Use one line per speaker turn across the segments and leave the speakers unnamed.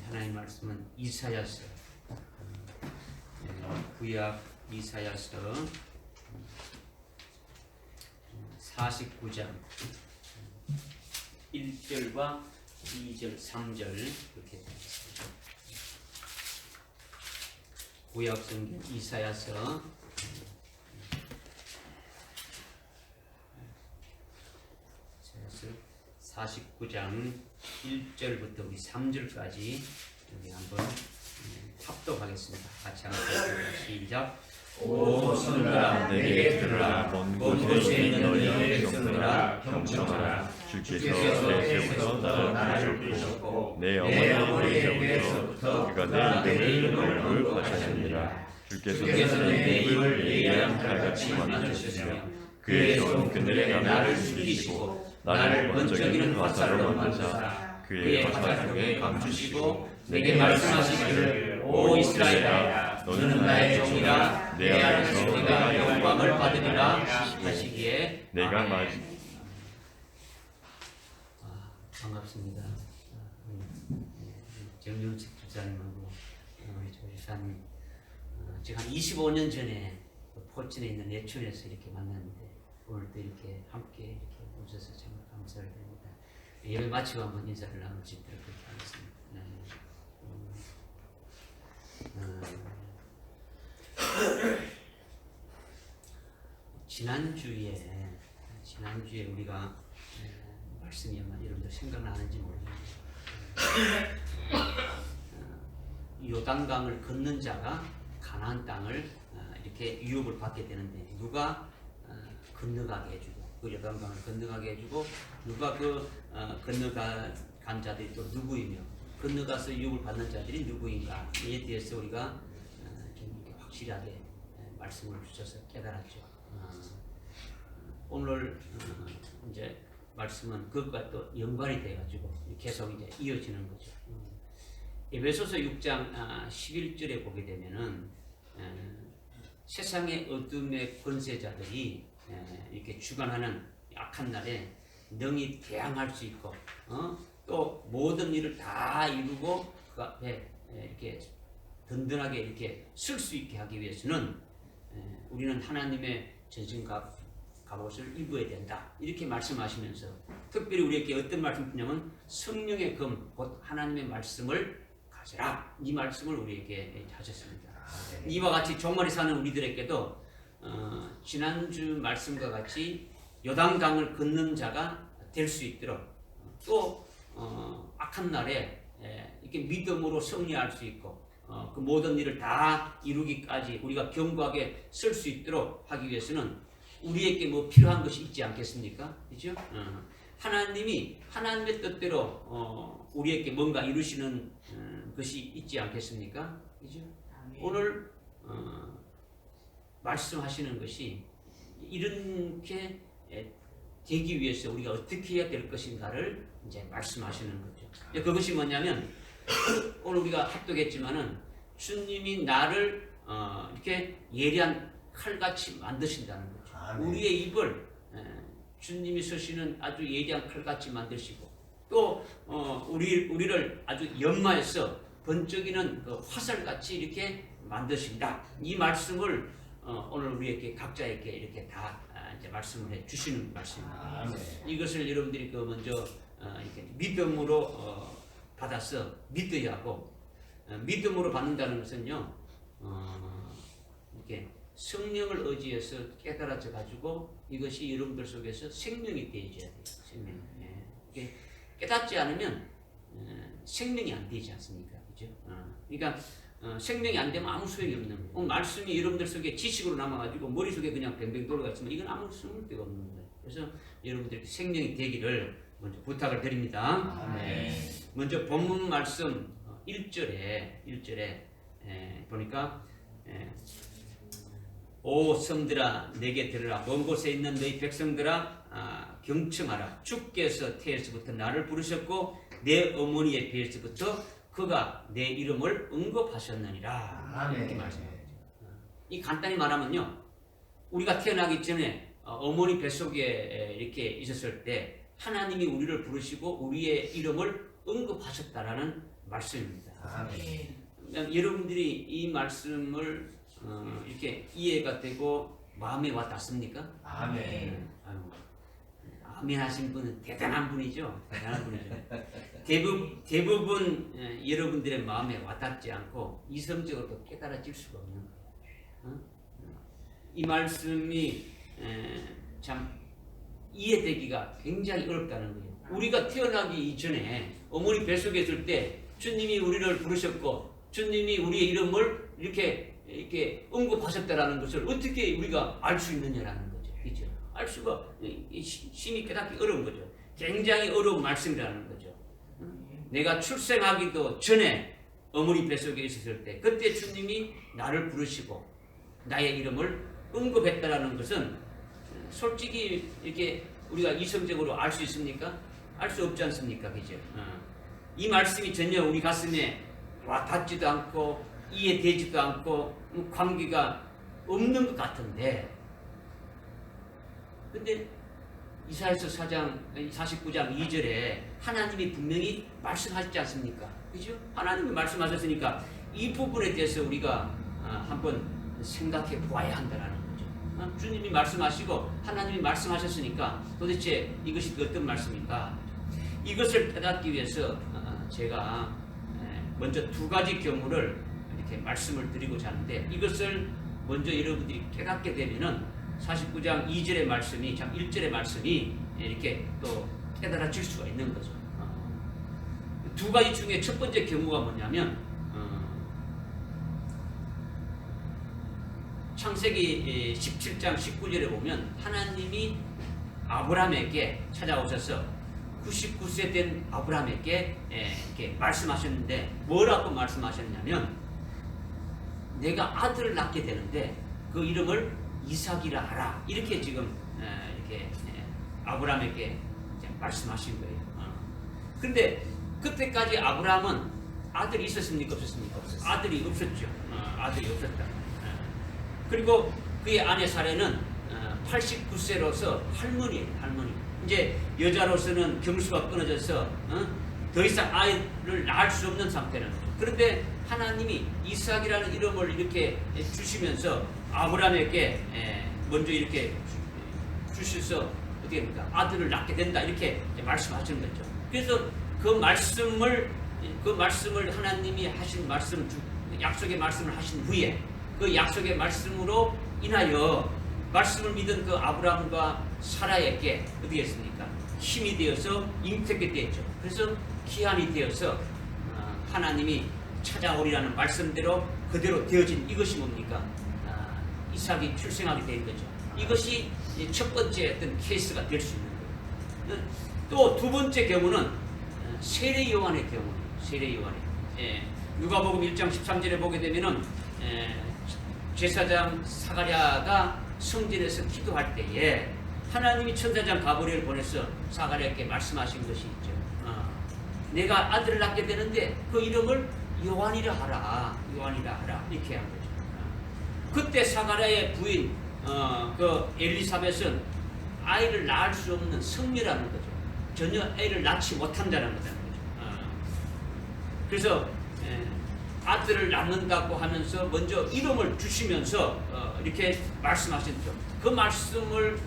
하나님 말씀은 이사야서 구약 이사야서 49장 1절과 2절, 3절 이렇게 되겠습니다. 구약 성경 이사야서 49장 1절부터 우리 3절까지 우리 한번 합독하겠습니다. 같이 한번 시작.
오 son들아 내게 들으라. 먼 곳에 있는 너희 백성들아 경청하라. 주께서 내게부터 나를 부르셨고 내 어머니에게서부터 그가 내 이름을 거하셨느니라. 주께서는 내 입을 예리한 칼같이 만드셨으며 그의 손 그늘에 나를 숨기시고 나를 번쩍이는 화살로 만드사 그의 화살 중에 감추시고 내게 말씀하시기를 오 이스라엘아 너는 나의 종이라 내 안에서 내가 영광을 받으리라 하시기에
내가 반갑습니다. 정윤식 집사님하고 우리 조지사님 지금 한 25년 전에 포천에 있는 예천에서 이렇게 만났는데 오늘도 이렇게 함께 이렇게 오셔서 정말 감사를 드립니다. 예배 마치고 한번 인사를 나눌 수 있도록 그렇게 하겠습니다. 지난주에 우리가 말씀이 아마 여러분들 생각나는지 모르겠는데 요단강을 건넌 자가 가나안 땅을 이렇게 유업을 받게 되는데 누가 건너가게 해주고 그 요단강을 건너가게 해주고 누가 그 건너간 자들이 또 누구이며 건너가서 유업을 받는 자들이 누구인가 이에 대해서 우리가 좀 이렇게 확실하게 말씀을 주셔서 깨달았죠. 오늘 이제 말씀은 그것과 또 연관이 돼가지고 계속 이제 이어지는 거죠. 에베소서 6장 11절에 보게 되면은 세상의 어둠의 권세자들이 이렇게 주관하는 악한 날에 능히 대항할 수 있고 또 모든 일을 다 이루고 그 앞에 이렇게 든든하게 이렇게 쓸 수 있게 하기 위해서는 우리는 하나님의 전신 갑옷을 입어야 된다 이렇게 말씀하시면서 특별히 우리에게 어떤 말씀을 주냐면 성령의 금 곧 하나님의 말씀을 가져라 이 말씀을 우리에게 하셨습니다. 이와 같이 종말이 사는 우리들에게도 지난주 말씀과 같이 요단강을 건넌 자가 될 수 있도록 또 악한 날에 이렇게 믿음으로 승리할 수 있고 그 모든 일을 다 이루기까지 우리가 견고하게 쓸 수 있도록 하기 위해서는 우리에게 뭐 필요한 것이 있지 않겠습니까? 그렇죠? 하나님이 하나님의 뜻대로 우리에게 뭔가 이루시는 것이 있지 않겠습니까? 그렇죠? 오늘 말씀하시는 것이 이렇게 되기 위해서 우리가 어떻게 해야 될 것인가를 이제 말씀하시는 거죠. 그것이 뭐냐면 오늘 우리가 합독했지만은 주님이 나를 이렇게 예리한 칼같이 만드신다는 거죠. 우리의 입을 주님이 쓰시는 아주 예리한 칼같이 만드시고 또 우리를 아주 연마해서 번쩍이는 그 화살같이 이렇게 만드신다. 이 말씀을 오늘 우리에게 각자에게 이렇게 다 이제 말씀을 해 주시는 말씀입니다. 이것을 여러분들이 그 먼저 이렇게 믿음으로 받아서 믿어야 하고 믿음으로 받는다는 것은요 이렇게 성령을 의지해서 깨달아져 가지고 이것이 여러분들 속에서 생명이 되어져야 돼요. 생명. 이게 깨닫지 않으면 생명이 안 되지 않습니까? 그죠? 그러니까 생명이 안 되면 아무 소용이 없는 거예요. 말씀이 여러분들 속에 지식으로 남아가지고 머릿속에 그냥 뱅뱅 돌아갔지만 이건 아무 쓸데가 없는 거예요. 그래서 여러분들께 생명이 되기를 먼저 부탁을 드립니다. 먼저 본문 말씀 1절에 보니까 오 성들아 내게 들으라. 먼 곳에 있는 너희 백성들아 경청하라. 주께서 태에서부터 나를 부르셨고 내 어머니의 배에서부터 그가 내 이름을 언급하셨느니라. 이렇게 말씀합니다. 이 간단히 말하면요 우리가 태어나기 전에 어머니 뱃속에 이렇게 있었을 때 하나님이 우리를 부르시고 우리의 이름을 언급하셨다라는 말씀입니다.
아멘.
여러분들이 이 말씀을 이렇게 이해가 되고 마음에 와 닿습니까?
아멘.
아유, 아멘 하신 분은 대단한 분이죠. 대단한 분이죠. 대부분 여러분들의 마음에 와닿지 않고 이성적으로 깨달아질 수가 없는 거예요. 이 말씀이 참 이해되기가 굉장히 어렵다는 거예요. 우리가 태어나기 이전에 어머니 뱃속에 있을 때 주님이 우리를 부르셨고 주님이 우리의 이름을 이렇게 언급하셨다라는 것을 어떻게 우리가 알 수 있느냐라는 거죠. 그렇죠? 알 수가 심히 깨닫기 어려운 거죠. 굉장히 어려운 말씀이라는 거죠. 내가 출생하기도 전에 어머니 뱃속에 있었을 때 그때 주님이 나를 부르시고 나의 이름을 언급했다라는 것은 솔직히 이렇게 우리가 이성적으로 알 수 있습니까? 알 수 없지 않습니까? 그죠? 이 말씀이 전혀 우리 가슴에 와 닿지도 않고 이해되지도 않고 관계가 없는 것 같은데, 근데 이사야서 4장 49장 2절에 하나님이 분명히 말씀하셨지 않습니까? 그죠? 하나님이 말씀하셨으니까 이 부분에 대해서 우리가 한번 생각해 보아야 한다는 거죠. 주님이 말씀하시고 하나님이 말씀하셨으니까 도대체 이것이 어떤 말씀입니까? 이것을 깨닫기 위해서 제가 먼저 두 가지 경우를 이렇게 말씀을 드리고자 하는데, 이것을 먼저 여러분들이 깨닫게 되면은 49장 2절의 말씀이 참 1절의 말씀이 이렇게 또 깨달아질 수가 있는 거죠. 두 가지 중에 첫 번째 경우가 뭐냐면 창세기 17장 19절에 보면 하나님이 아브라함에게 찾아오셔서 99세 된 아브라함에게 이렇게 말씀하셨는데, 뭐라고 말씀하셨냐면 내가 아들을 낳게 되는데 그 이름을 이삭이라 하라, 이렇게 지금 이렇게 아브라함에게 말씀하신 거예요. 그런데 그때까지 아브라함은 아들이 있었습니까? 없었습니까? 아들이 없었죠. 아들이 없었다. 그리고 그의 아내 사례는 89세로서 할머니예요. 할머니. 이제 여자로서는 경수가 끊어져서 더 이상 아이를 낳을 수 없는 상태는 거죠. 그런데 하나님이 이삭이라는 이름을 이렇게 주시면서 아브라함에게 먼저 이렇게 주셔서 어떻게 됩니까? 아들을 낳게 된다, 이렇게 말씀하시는 거죠. 그래서 그 말씀을 하나님이 하신 말씀, 약속의 말씀을 하신 후에 그 약속의 말씀으로 인하여 말씀을 믿은 그 아브라함과 사라에게 어떻게 했습니까? 힘이 되어서 잉태게 되었죠. 그래서 기한이 되어서 하나님이 찾아오리라는 말씀대로 그대로 되어진 이것이 뭡니까? 이삭이 출생하게 된 거죠. 이것이 첫 번째 어떤 케이스가 될 수 있는 거예요. 또 두 번째 경우는 세례 요한의 경우예요. 세례 요한의. 누가복음 1장 13절에 보게 되면은 제사장 사가랴가 성전에서 기도할 때에 하나님이 천사장 가브리엘을 보내서 사가랴에게 말씀하신 것이 있죠. 내가 아들을 낳게 되는데 그 이름을 요한이라 하라, 요한이라 하라, 이렇게 한 거죠. 그때 사가랴의 부인 그 엘리사벳은 아이를 낳을 수 없는 성녀라는 거죠. 전혀 아이를 낳지 못한다는 거죠. 그래서 아들을 낳는다고 하면서 먼저 이름을 주시면서 이렇게 말씀하셨죠. 그 말씀을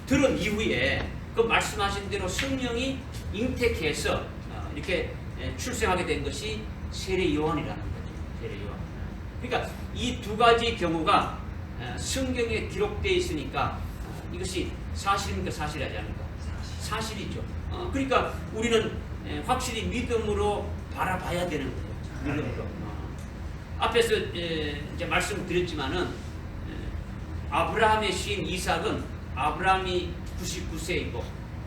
들은 이후에 그 말씀하신 대로 성령이 잉태케 해서 이렇게 출생하게 된 것이 세례 요한이라는 거죠. 세례 요한. 그러니까 이 두 가지 경우가 성경에 기록되어 있으니까 이것이 사실입니까? 사실하지 않을까? 사실이죠. 그러니까 우리는 확실히 믿음으로 바라봐야 되는 거예요. 믿음으로. 앞에서 이제 말씀드렸지만은 아브라함의 시인 이삭은 아브라함이 99세이고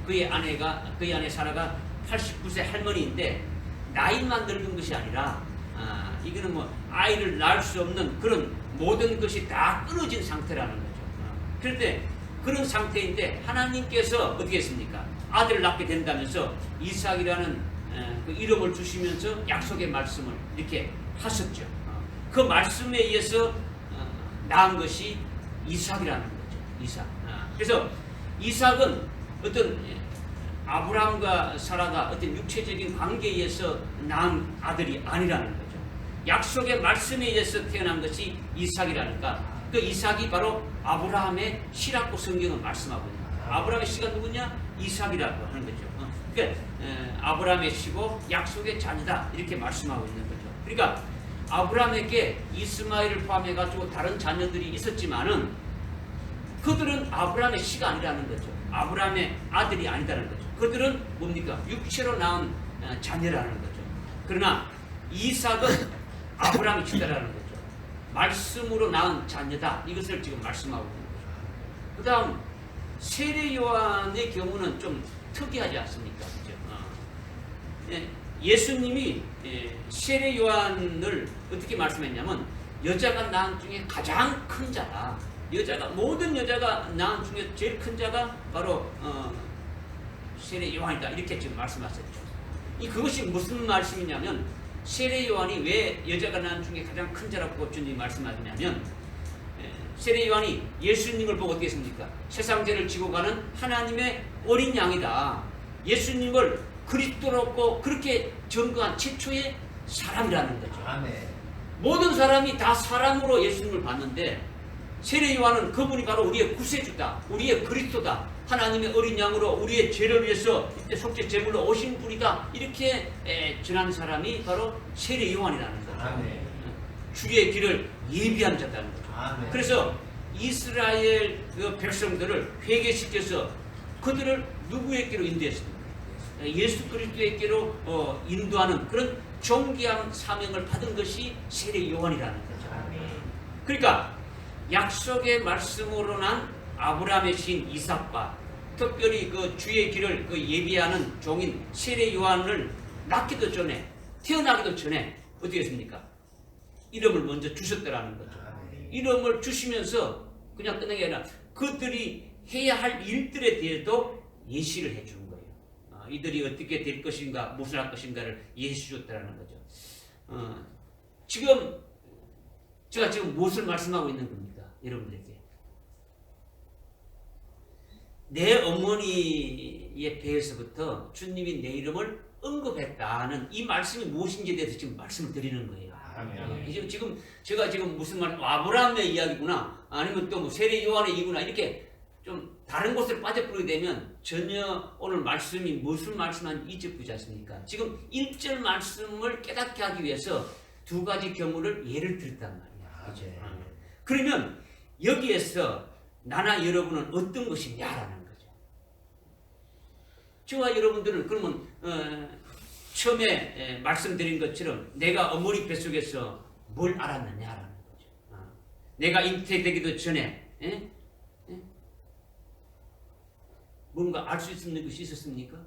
그의 아내 사라가 89세 할머니인데 나이만 늙은 것이 아니라 이거는 뭐 아이를 낳을 수 없는 그런 모든 것이 다 끊어진 상태라는 거죠. 그런데 그런 상태인데 하나님께서 어떻게 했습니까? 아들을 낳게 된다면서 이삭이라는 그 이름을 주시면서 약속의 말씀을 이렇게 하셨죠. 그 말씀에 의해서 낳은 것이 이삭이라는 거죠. 이삭. 그래서 이삭은 어떤 아브라함과 사라가 어떤 육체적인 관계에 의해서 낳은 아들이 아니라는 거죠. 약속의 말씀에 의해서 태어난 것이 이삭이라니까 그 이삭이 바로 아브라함의 씨라고 성경은 말씀하고 있는 거예요. 아브라함의 씨가 누구냐? 이삭이라고 하는 거죠. 그러니까 아브라함의 씨고 약속의 자녀다 이렇게 말씀하고 있는 거죠. 그러니까 아브라함에게 이스마엘을 포함해가지고 다른 자녀들이 있었지만은 그들은 아브라함의 씨가 아니라는 거죠. 아브라함의 아들이 아니라는 거죠. 그들은 뭡니까? 육체로 낳은 자녀라는 거죠. 그러나 이삭은 아브라함의 씨다라는 거죠. 말씀으로 낳은 자녀다. 이것을 지금 말씀하고 있는 거죠. 그 다음 세례 요한의 경우는 좀 특이하지 않습니까? 그죠? 예수님이 세례 요한을 어떻게 말씀했냐면 여자가 낳은 중에 가장 큰 자다. 모든 여자가 낳은 중에 제일 큰 자가 바로 세례 요한이다. 이렇게 지금 말씀하셨죠. 그것이 무슨 말씀이냐면 세례 요한이 왜 여자가 낳은 중에 가장 큰 자라고 주님이 말씀하시냐면 세례 요한이 예수님을 보고 어떻게 했습니까? 세상 죄를 지고 가는 하나님의 어린 양이다. 예수님을 그리스도로 그렇게 증거한 최초의 사람이라는 거죠.
아멘.
모든 사람이 다 사람으로 예수님을 봤는데 세례 요한은 그분이 바로 우리의 구세주다. 우리의 그리스도다. 하나님의 어린 양으로 우리의 죄를 위해서 이때 속죄 제물로 오신 분이다. 이렇게 전한 사람이 바로 세례 요한이라는 거죠.
아멘.
주의 길을 예비한 자다는 거죠.
아멘.
그래서 이스라엘 그 백성들을 회개시켜서 그들을 누구에게로 인도했습니까? 예수 그리스도에게로 인도하는 그런 존귀한 사명을 받은 것이 세례 요한이라는 거죠.
아멘.
그러니까 약속의 말씀으로 난 아브라함의 신 이삭과 특별히 그 주의 길을 그 예비하는 종인 세례 요한을 낳기도 전에 태어나기도 전에 어떻게 했습니까? 이름을 먼저 주셨더라는 거죠.
아멘.
이름을 주시면서 그냥 끝난 게 아니라 그들이 해야 할 일들에 대해서도 예시를 해주는 거예요. 이들이 어떻게 될 것인가, 무슨 할 것인가를 예시 줬다는 거죠. 제가 지금 무엇을 말씀하고 있는 겁니까? 여러분들에게. 내 어머니의 배에서부터 주님이 내 이름을 언급했다는 이 말씀이 무엇인지에 대해서 지금 말씀을 드리는 거예요.
아멘.
지금 제가 지금 무슨 말, 아브라함의 이야기구나, 아니면 또 뭐 세례 요한의 이구나 이렇게 좀 다른 곳으로 빠져버리게 되면 전혀 오늘 말씀이 무슨 말씀인지 잊어버리지 않습니까? 지금 1절 말씀을 깨닫게 하기 위해서 두 가지 경우를 예를 들었단 말이야. 그죠? 그러면 여기에서 나나 여러분은 어떤 것이냐라는 거죠. 저와 여러분들은 그러면 처음에 말씀드린 것처럼 내가 어머니 뱃속에서 뭘 알았느냐라는 거죠. 내가 잉태되기도 전에 뭔가 알 수 있는 것이 있었습니까?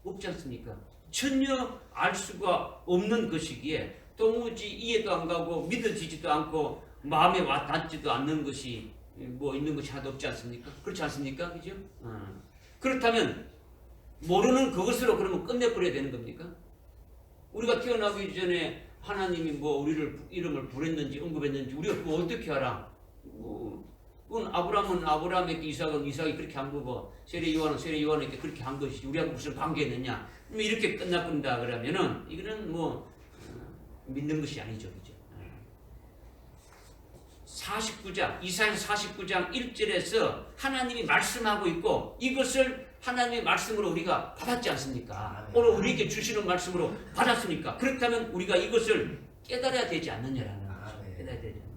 없지 않습니까? 전혀 알 수가 없는 것이기에 도무지 이해도 안 가고 믿어지지도 않고 마음에 와 닿지도 않는 것이 뭐 있는 것이 하나도 없지 않습니까? 그렇지 않습니까? 그죠? 그렇다면 모르는 그것으로 그러면 끝내버려야 되는 겁니까? 우리가 태어나기 전에 하나님이 뭐 우리를 이름을 부렸는지 언급했는지 우리가 그거 어떻게 알아? 그건 아브라함은 아브라함에게 이삭은 이삭이 그렇게 한 거고 세례 요한은 세례 요한에게 그렇게 한 것이지 우리하고 무슨 관계 있느냐? 이렇게 끝나버린다 그러면은 이거는 뭐 믿는 것이 아니죠, 그죠? 49장 이사야서 49장 1절에서 하나님이 말씀하고 있고 이것을 하나님의 말씀으로 우리가 받았지 않습니까? 오늘 우리에게 주시는 말씀으로 받았으니까 그렇다면 우리가 이것을 깨달아야 되지 않느냐라는 거죠. 깨달아야 되지 않느냐.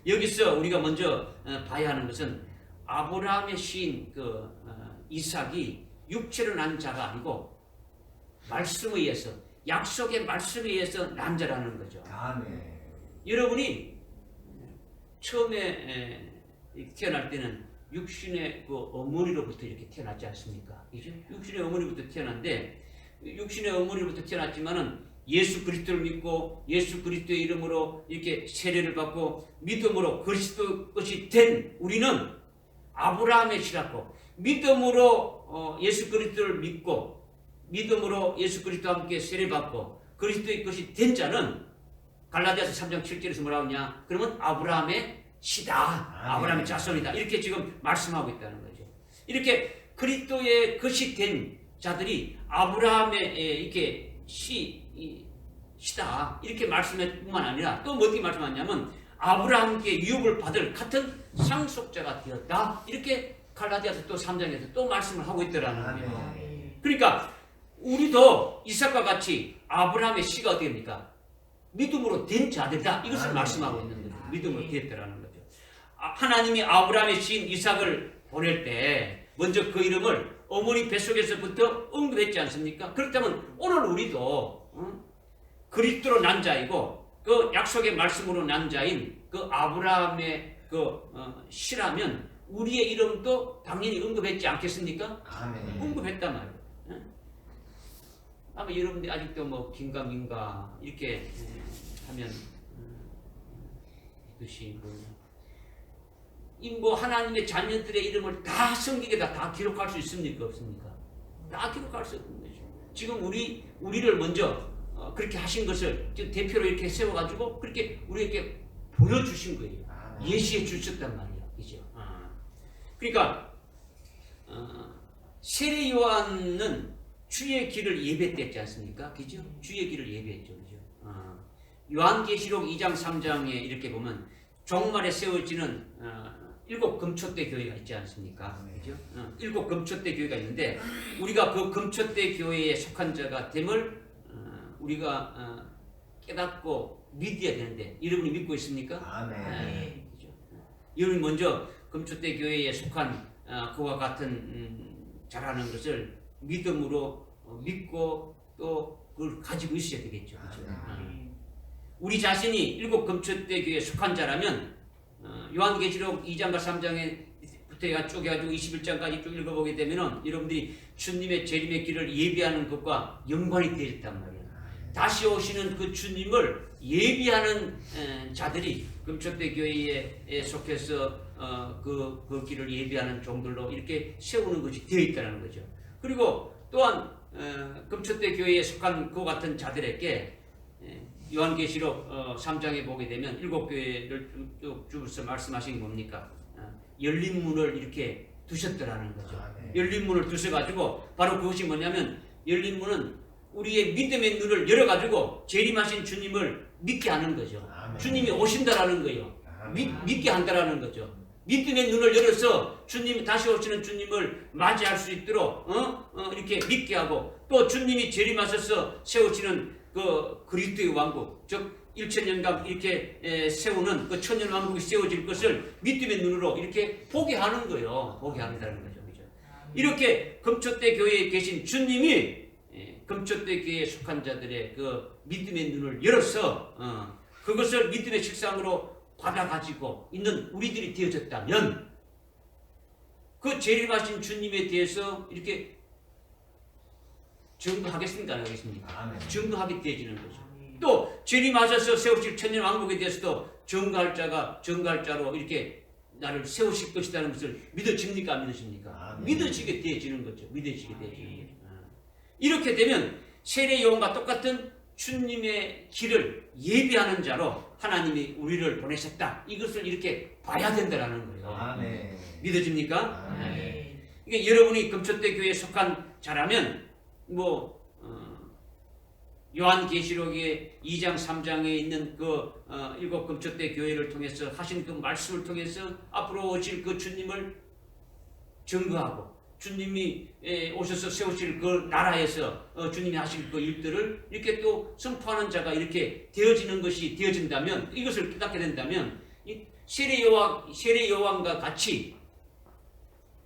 여기서 우리가 먼저 봐야 하는 것은 아브라함의 시인 이삭이 육체로 난 자가 아니고 말씀에 의해서 약속의 말씀에 의해서 난 자라는 거죠.
아멘.
여러분이 처음에 태어날 때는 육신의 그 어머니로부터 이렇게 태어났지 않습니까? 그죠? 육신의 어머니부터 태어났는데 육신의 어머니로부터 태어났지만은 예수 그리스도를 믿고 예수 그리스도의 이름으로 이렇게 세례를 받고 믿음으로 그리스도 것이 된 우리는 아브라함의 씨라고 믿음으로 예수 그리스도를 믿고 믿음으로 예수 그리스도와 함께 세례받고 그리스도의 것이 된 자는 갈라디아서 3장 7절에서 뭐라고 하냐? 그러면 아브라함의 씨다. 아브라함의 자손이다. 이렇게 지금 말씀하고 있다는 거죠. 이렇게 그리스도의 것이 된 자들이 아브라함의 이렇게 시다 이렇게 말씀할 뿐만 아니라 또 어떻게 말씀하냐면 아브라함께 유업을 받을 같은 상속자가 되었다 이렇게 갈라디아서 또 3장에서 또 말씀을 하고 있더라는 거예요. 그러니까 우리도 이삭과 같이 아브라함의 씨가 어떻게 됩니까? 믿음으로 된 자들이다 이것을 말씀하고 있는 거죠. 믿음으로 되었다라는 거죠. 하나님이 아브라함의 씨인 이삭을 보낼 때 먼저 그 이름을 어머니 뱃속에서부터 언급했지 않습니까? 그렇다면 오늘 우리도 그리스도로 난 자이고 그 약속의 말씀으로 난 자인 그 아브라함의 씨라면 우리의 이름도 당연히 언급했지 않겠습니까?
아멘.
언급했단 말이에요. 아마 여러분들이 아직도 뭐 긴가민가 이렇게 하면 이것이 뭐 하나님의 자녀들의 이름을 다 성경에다 다 기록할 수 있습니까? 없습니까? 다 기록할 수 없는 거죠. 지금 우리를 먼저 그렇게 하신 것을 대표로 이렇게 세워가지고 그렇게 우리에게 보여주신 거예요. 예시해 주셨단 말이야. 그죠? 그러니까 세례 요한은 주의 길을 예배했지 않습니까? 그죠? 주의 길을 예배했죠. 그죠? 요한계시록 2장 3장에 이렇게 보면 종말에 세워지는 7 금초대 교회가 있지 않습니까? 그죠? 7 금초대 교회가 있는데 우리가 그 금초대 교회에 속한 자가 됨을 우리가 깨닫고 믿어야 되는데 여러분이 믿고 있습니까?
아멘.
그죠? 여러분이 먼저 금초대 교회에 속한 그와 같은 자라는 것을 믿음으로 믿고 또 그걸 가지고 있어야 되겠죠. 그죠? 우리 자신이 7 금초대 교회에 속한 자라면 요한계시록 2장과 3장에 쭉 해가지고 21장까지 쭉 읽어보게 되면은 여러분들이 주님의 재림의 길을 예비하는 것과 연관이 되었단 말이에요. 다시 오시는 그 주님을 예비하는 자들이 금초대 교회에 속해서 그 길을 예비하는 종들로 이렇게 세우는 것이 되어 있다는 거죠. 그리고 또한 금초대 교회에 속한 그 같은 자들에게 요한계시록 3장에 보게 되면 7교회를 쭉 주면서 말씀하신 게 뭡니까? 열린 문을 이렇게 두셨더라는 거죠. 열린 문을 두셔가지고 바로 그것이 뭐냐면 열린 문은 우리의 믿음의 눈을 열어가지고 재림하신 주님을 믿게 하는 거죠. 주님이 오신다라는 거예요. 믿게 한다라는 거죠. 믿음의 눈을 열어서 주님 다시 오시는 주님을 맞이할 수 있도록 이렇게 믿게 하고 또 주님이 재림하셔서 세우시는 그 그리스도의 왕국 즉 1000년간 이렇게 세우는 그 천년 왕국이 세워질 것을 믿음의 눈으로 이렇게 보게 하는 거예요. 보게 한다는 거죠. 그죠? 이렇게 금초대 교회에 계신 주님이 금초대 교회에 속한 자들의 그 믿음의 눈을 열어서 그것을 믿음의 실상으로 받아가지고 있는 우리들이 되어졌다면 그 재림하신 주님에 대해서 이렇게 증거하겠습니까? 안 하겠습니까? 증거하게 되어지는 거죠. 또 재림하셔서 세우실 천년 왕국에 대해서도 증거할 자로 이렇게 나를 세우실 것이라는 것을 믿어집니까? 안 믿어집니까? 믿어지게 되어지는 거죠. 믿어지게 되어지는 거죠. 이렇게 되면 세례 요한과 똑같은 주님의 길을 예비하는 자로 하나님이 우리를 보내셨다. 이것을 이렇게 봐야 된다는 거예요. 믿어집니까? 그러니까 여러분이 금초대 교회에 속한 자라면 요한계시록의 2장 3장에 있는 그 7 금초대 교회를 통해서 하신 그 말씀을 통해서 앞으로 오실 그 주님을 증거하고 주님이 오셔서 세우실 그 나라에서 주님이 하실 그 일들을 이렇게 또 선포하는 자가 이렇게 되어지는 것이 되어진다면 이것을 깨닫게 된다면 세례 요한과 같이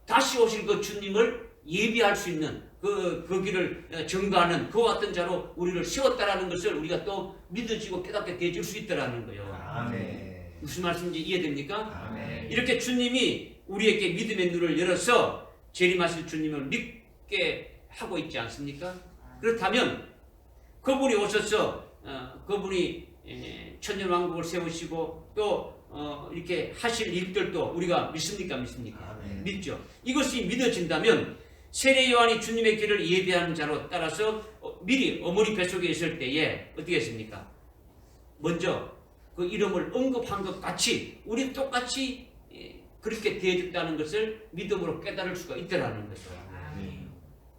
다시 오실 그 주님을 예비할 수 있는 그 길을 증거하는 그와 같은 자로 우리를 세웠다라는 것을 우리가 또 믿어지고 깨닫게 되어질 수 있다라는 거예요.
아멘.
무슨 말씀인지 이해됩니까?
아멘.
이렇게 주님이 우리에게 믿음의 눈을 열어서 재림하실 주님을 믿게 하고 있지 않습니까? 그렇다면 그분이 오셔서 그분이 천년왕국을 세우시고 또 이렇게 하실 일들도 우리가 믿습니까? 믿습니까?
아멘.
믿죠. 이것이 믿어진다면 세례 요한이 주님의 길을 예비하는 자로 따라서 미리 어머니 뱃속에 있을 때에 어떻게 했습니까? 먼저 그 이름을 언급한 것 같이 우리 똑같이 그렇게 되어졌다는 것을 믿음으로 깨달을 수가 있더라는 거죠.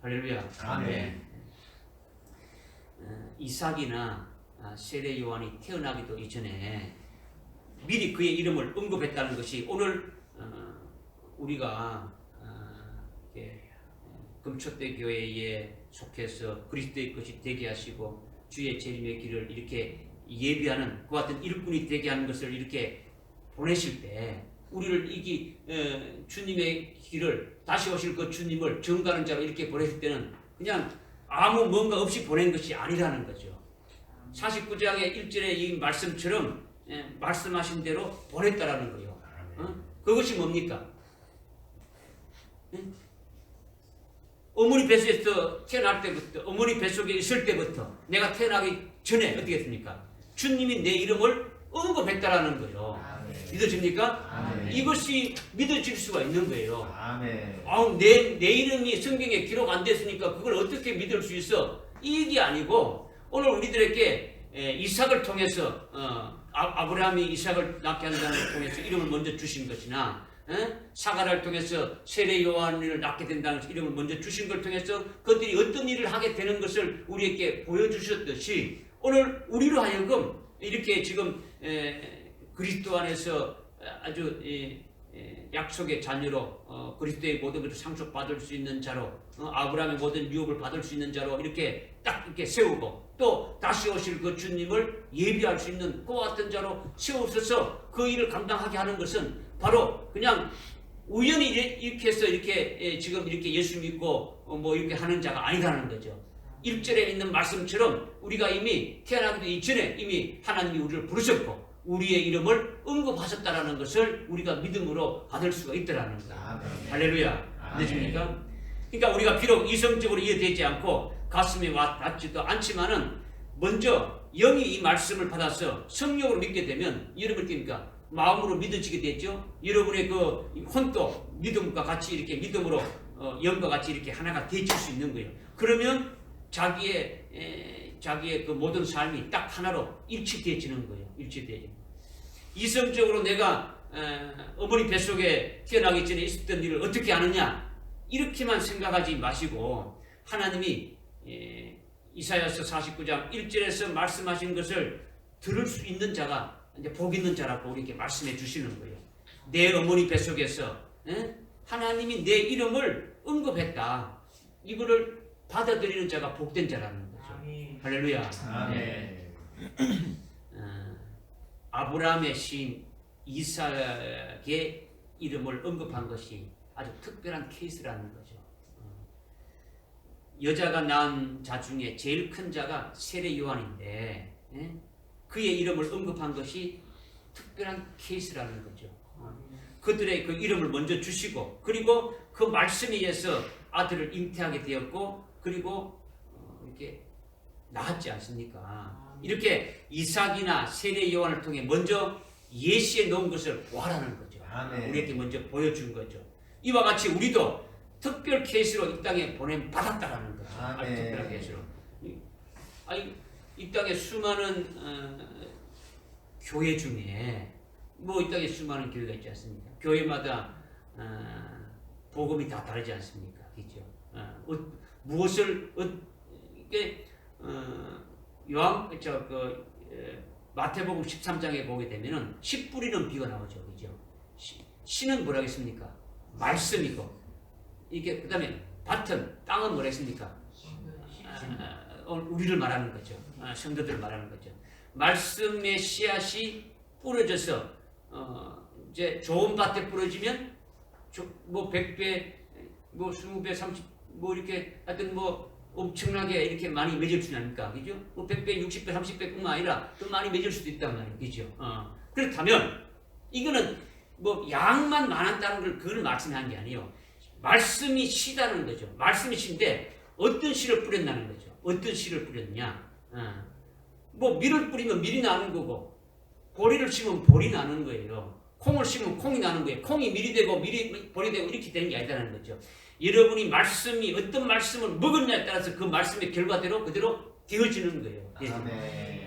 할렐루야.
아멘.
이삭이나 세례 요한이 태어나기도 이전에 미리 그의 이름을 언급했다는 것이 오늘 우리가 금초대 교회에 속해서 그리스도의 것이 되게 하시고 주의 재림의 길을 이렇게 예비하는 그 같은 일꾼이 되게 하는 것을 이렇게 보내실 때 우리를 주님의 길을 다시 오실 그 주님을 증거하는 자로 이렇게 보내실 때는 그냥 아무 뭔가 없이 보낸 것이 아니라는 거죠. 49장의 1절의 이 말씀처럼 말씀하신 대로 보냈다라는 거예요. 그것이 뭡니까? 어머니 뱃속에서 태어날 때부터, 어머니 뱃속에 있을 때부터 내가 태어나기 전에 어떻게 했습니까? 주님이 내 이름을 언급했다라는 거예요. 믿어집니까? 이것이 믿어질 수가 있는 거예요. 내 이름이 성경에 기록 안 됐으니까 그걸 어떻게 믿을 수 있어? 이게 아니고 오늘 우리들에게 이삭을 통해서 아브라함이 이삭을 낳게 한다는 걸 통해서 이름을 먼저 주신 것이나 사가를 통해서 세례 요한을 낳게 된다는 이름을 먼저 주신 걸 통해서 그들이 어떤 일을 하게 되는 것을 우리에게 보여주셨듯이 오늘 우리로 하여금 이렇게 지금 그리스도 안에서 아주 약속의 자녀로 그리스도의 모든 것을 상속받을 수 있는 자로 아브라함의 모든 유업을 받을 수 있는 자로 이렇게 딱 이렇게 세우고 또 다시 오실 그 주님을 예비할 수 있는 그와 같은 자로 세우셔서 그 일을 감당하게 하는 것은 바로 그냥 우연히 이렇게 해서 이렇게 지금 이렇게 예수 믿고 뭐 이렇게 하는 자가 아니라는 거죠. 1절에 있는 말씀처럼 우리가 이미 태어나기도 이전에 이미 하나님이 우리를 부르셨고 우리의 이름을 언급하셨다라는 것을 우리가 믿음으로 받을 수가 있다라는 거예요. 할렐루야. 되십니까? 그러니까 우리가 비록 이성적으로 이해되지 않고 가슴에 와닿지도 않지만은 먼저 영이 이 말씀을 받아서 성령으로 믿게 되면 여러분 어떻습니까? 마음으로 믿어지게 되죠. 여러분의 그 혼도 믿음과 같이 이렇게 믿음으로 영과 같이 이렇게 하나가 되질 수 있는 거예요. 그러면 자기의 그 모든 삶이 딱 하나로 일치되어지는 거예요. 일치되어지는. 이성적으로 내가 어머니 뱃속에 태어나기 전에 있었던 일을 어떻게 아느냐 이렇게만 생각하지 마시고 하나님이 이사야서 49장 1절에서 말씀하신 것을 들을 수 있는 자가 이제 복 있는 자라고 우리에게 말씀해 주시는 거예요. 내 어머니 뱃속에서 하나님이 내 이름을 언급했다. 이거를 받아들이는 자가 복된 자라는 거죠. 할렐루야. 아브라함의 시인 이삭의 이름을 언급한 것이 아주 특별한 케이스라는 거죠. 여자가 낳은 자 중에 제일 큰 자가 세례 요한인데 그의 이름을 언급한 것이 특별한 케이스라는 거죠. 그들의 그 이름을 먼저 주시고 그리고 그 말씀에 의해서 아들을 잉태하게 되었고 그리고 이렇게 낳았지 않습니까? 이렇게 이삭이나 세례 요한을 통해 먼저 예시해 놓은 것을 보아라는 거죠. 우리에게 먼저 보여준 거죠. 이와 같이 우리도 특별 케이스로 이 땅에 보냄 받았다라는 거죠. 아주 특별한 케이스로. 이 땅에 수많은 교회 중에 이 땅에 수많은 교회가 있지 않습니까? 교회마다 복음이 다 다르지 않습니까? 그렇죠? 무엇을 이게 마태복음 13장에 보게 되면은 씨 뿌리는 비가 나오죠, 그죠? 씨는 뭐라 했습니까? 말씀이고 이게 그다음에 밭은 땅은 뭐라 했습니까? 우리를 말하는 거죠. 성도들을 말하는 거죠. 말씀의 씨앗이 뿌려져서 이제 좋은 밭에 뿌려지면 100배, 20배, 30, 이렇게 하여튼 엄청나게 이렇게 많이 맺을 수 있습니까? 그죠? 100배, 60배, 30배뿐만 아니라 더 많이 맺을 수도 있단 말이에요. 그죠? 그렇다면 이거는 양만 많았다는 걸 그걸 말씀한 게 아니에요. 말씀이 씨다는 거죠. 말씀이 씨인데 어떤 씨를 뿌렸다는 거죠. 어떤 씨를 뿌렸냐? 밀을 뿌리면 밀이 나는 거고 보리를 심으면 볼이 나는 거예요. 콩을 심으면 콩이 나는 거예요. 콩이 밀이 되고 밀이 볼이 되고 이렇게 되는 게 아니다는 거죠. 여러분이 말씀이 어떤 말씀을 먹었냐에 따라서 그 말씀의 결과대로 그대로 되어지는 거예요.